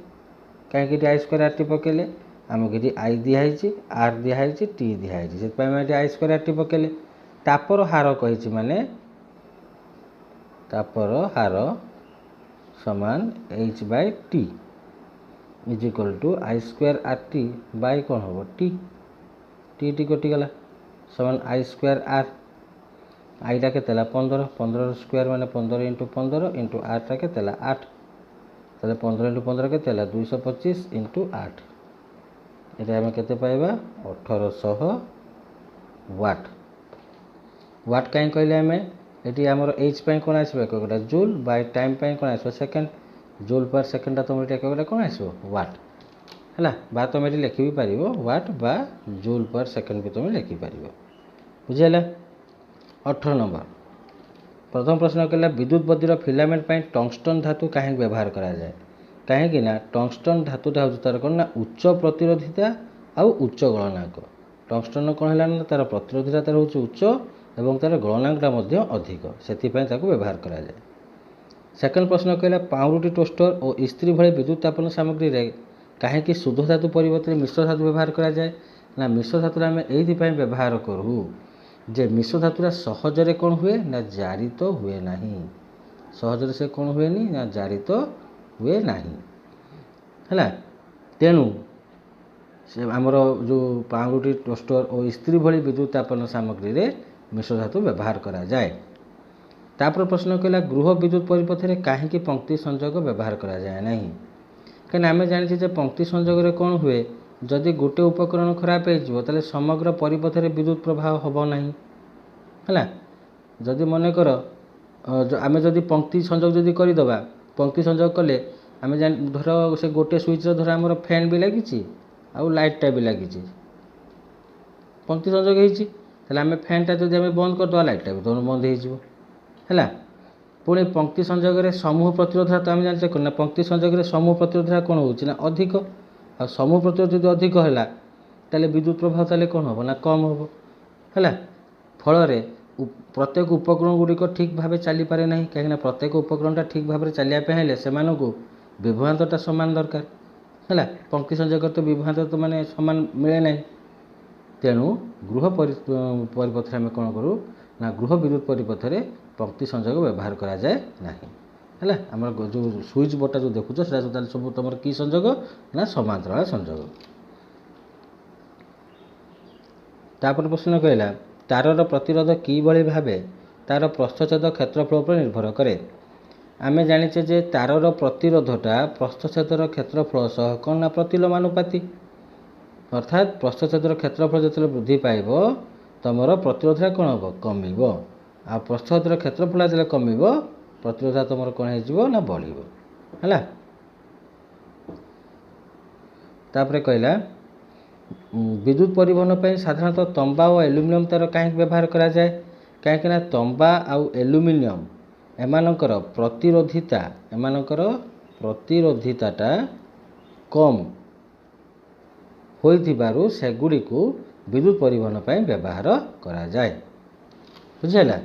कहीं I स्क्वायर RT पकेले आमको ये I दिखाई R दिखाई T दिखाई से I स्क्वायर RT पकेले तापर हार कही माने तापर हार समान H by T is equal to I square RT by कौन हम T टी कटिगला समान I स्क्वायर R I टा के 15 15 स्क्वायर माने 15 इंटू 15 इंटू R टा के 8 ताले 15 इंटू 15 के 225 इंटू 8 ये आम के पाइबा 1800 वाट। वाट कहीं कहले आम ये आमर H पाई कौन आसो एक जूल बाय टाइम पाई कौन आसो सेकेंड जूल पर सेकेंड तुम ये कौन आसो वाट है बा तुम ये लिखि भी पार वाट बा जूल पर सेकेंड भी तुम लिखिपार बुझेगा। 18 नंबर प्रथम प्रश्न कहला विद्युत बत्तीर फिलामेंट पाई टंगस्टन धातु कहीं व्यवहार करा जाए कहीं टंगस्टन धातुटा हूँ तार कौन ना उच्च प्रतिरोधिता आउ उच्च गलनांक टंगस्टन कौन है तार प्रतिरोधिता तार हूँ उच्च और तार गलनांकटा अधिक से व्यवहार करा जाए। सेकेंड प्रश्न कहला पाउरुटी टोस्टर और इस्त्री भली विद्युत तापन सामग्री रे कहीं शुद्ध धातु परिवर्तन मिश्र धातु व्यवहार करा जाए ना मिश्र धातु आम ये व्यवहार करूँ जे मिश्र धातुरा सहजरे कौन हुए ना जारित हुए नहीं सहजरे से कौन हुए नहीं ना जारित हुए नहीं है तेणु से आमर जो पाउरुटी टोस्टर और इस्त्री भली विद्युत तापन सामग्री रे मिश्र धातु व्यवहार करा जाए। ତାପରେ ପ୍ରଶ୍ନ କହିଲା ଗୃହ ବିଦ୍ୟୁତ ପରିପଥରେ କାହିଁକି ପଙ୍କ୍ତି ସଂଯୋଗ ବ୍ୟବହାର କରାଯାଏ ନାହିଁ। କାହିଁକିନା ଆମେ ଜାଣିଛେ ଯେ ପଙ୍କ୍ତି ସଂଯୋଗରେ କ'ଣ ହୁଏ, ଯଦି ଗୋଟେ ଉପକରଣ ଖରାପ ହେଇଯିବ ତାହେଲେ ସମଗ୍ର ପରିପଥରେ ବିଦ୍ୟୁତ ପ୍ରବାହ ହେବ ନାହିଁ। ହେଲା, ଯଦି ମନେକର ଆମେ ଯଦି ପଙ୍କ୍ତି ସଂଯୋଗ ଯଦି କରିଦେବା, ପଙ୍କ୍ତି ସଂଯୋଗ କଲେ ଆମେ ଧର ସେ ଗୋଟେ ସୁଇଚ୍ର ଧର ଆମର ଫ୍ୟାନ୍ ବି ଲାଗିଛି ଆଉ ଲାଇଟ୍ଟା ବି ଲାଗିଛି, ପଙ୍କ୍ତି ସଂଯୋଗ ହେଇଛି, ତାହେଲେ ଆମେ ଫ୍ୟାନ୍ଟା ଯଦି ଆମେ ବନ୍ଦ କରିଦେବା ଲାଇଟ୍ଟା ବି ବନ୍ଦ ହେଇଯିବ। ହେଲା, ପୁଣି ପଙ୍କ୍ତି ସଂଯୋଗରେ ସମୂହ ପ୍ରତିରୋଧ ତ ଆମେ ଜାଣିଛେ କ'ଣ ନା, ପଙ୍କ୍ତି ସଂଯୋଗରେ ସମୂହ ପ୍ରତିରୋଧ କ'ଣ ହେଉଛି ନା ଅଧିକ, ଆଉ ସମୂହ ପ୍ରତିରୋଧ ଯଦି ଅଧିକ ହେଲା ତାହେଲେ ବିଦ୍ୟୁତ ପ୍ରବାହ ତାହେଲେ କ'ଣ ହେବ ନା କମ୍ ହେବ। ହେଲା, ଫଳରେ ପ୍ରତ୍ୟେକ ଉପକରଣ ଗୁଡ଼ିକ ଠିକ୍ ଭାବେ ଚାଲିପାରେ ନାହିଁ, କାହିଁକିନା ପ୍ରତ୍ୟେକ ଉପକରଣଟା ଠିକ୍ ଭାବରେ ଚାଲିବା ପାଇଁ ହେଲେ ସେମାନଙ୍କୁ ବିଭ୍ରାନ୍ତଟା ସମାନ ଦରକାର। ହେଲା, ପଙ୍କ୍ତି ସଂଯୋଗରେ ତ ବିଭ୍ରାନ୍ତ ତ ମାନେ ସମାନ ମିଳେ ନାହିଁ। ତେଣୁ ଗୃହ ପରିପଥରେ ଆମେ କ'ଣ କରୁ ନା, ଗୃହ ବିଦ୍ୟୁତ ପରିପଥରେ ପଙ୍କ୍ତି ସଂଯୋଗ ବ୍ୟବହାର କରାଯାଏ ନାହିଁ। ହେଲା, ଆମର ଯେଉଁ ସୁଇଚ୍ ବୋର୍ଡ଼ଟା ଯେଉଁ ଦେଖୁଛ ସେଟା ତାହେଲେ ସବୁ ତୁମର କି ସଂଯୋଗ ନା ସମାନ୍ତରାଳ ସଂଯୋଗ। ତାପରେ ପ୍ରଶ୍ନ କହିଲା ତାରର ପ୍ରତିରୋଧ କିଭଳି ଭାବେ ତାର ପ୍ରସ୍ଥଚ୍ଛେଦ କ୍ଷେତ୍ରଫଳ ଉପରେ ନିର୍ଭର କରେ। ଆମେ ଜାଣିଛେ ଯେ ତାରର ପ୍ରତିରୋଧଟା ପ୍ରସ୍ଥଚ୍ଛେଦର କ୍ଷେତ୍ରଫଳ ସହ କ'ଣ ନା ପ୍ରତିଲୋମାନୁପାତି, ଅର୍ଥାତ୍ ପ୍ରସ୍ଥଚ୍ଛେଦର କ୍ଷେତ୍ରଫଳ ଯେତେବେଳେ ବୃଦ୍ଧି ପାଇବ ତୁମର ପ୍ରତିରୋଧଟା କ'ଣ ହେବ କମିବ, ଆଉ ପ୍ରସ୍ଥଚ୍ଛେଦର କ୍ଷେତ୍ରଫଳ ଯେତେବେଳେ କମିବ ପ୍ରତିରୋଧ ତୁମର କ'ଣ ହେଇଯିବ ନା ବଢ଼ିବ। ହେଲା, ତାପରେ କହିଲା ବିଦ୍ୟୁତ ପରିବହନ ପାଇଁ ସାଧାରଣତଃ ତମ୍ବା ଓ ଆଲୁମିନିୟମ ତାର କାହିଁକି ବ୍ୟବହାର କରାଯାଏ। କାହିଁକିନା ତମ୍ବା ଆଉ ଆଲୁମିନିୟମ ଏମାନଙ୍କର ପ୍ରତିରୋଧିତାଟା କମ୍ ହୋଇଥିବାରୁ ସେଗୁଡ଼ିକୁ ବିଦ୍ୟୁତ ପରିବହନ ପାଇଁ ବ୍ୟବହାର କରାଯାଏ। ବୁଝିହେଲା।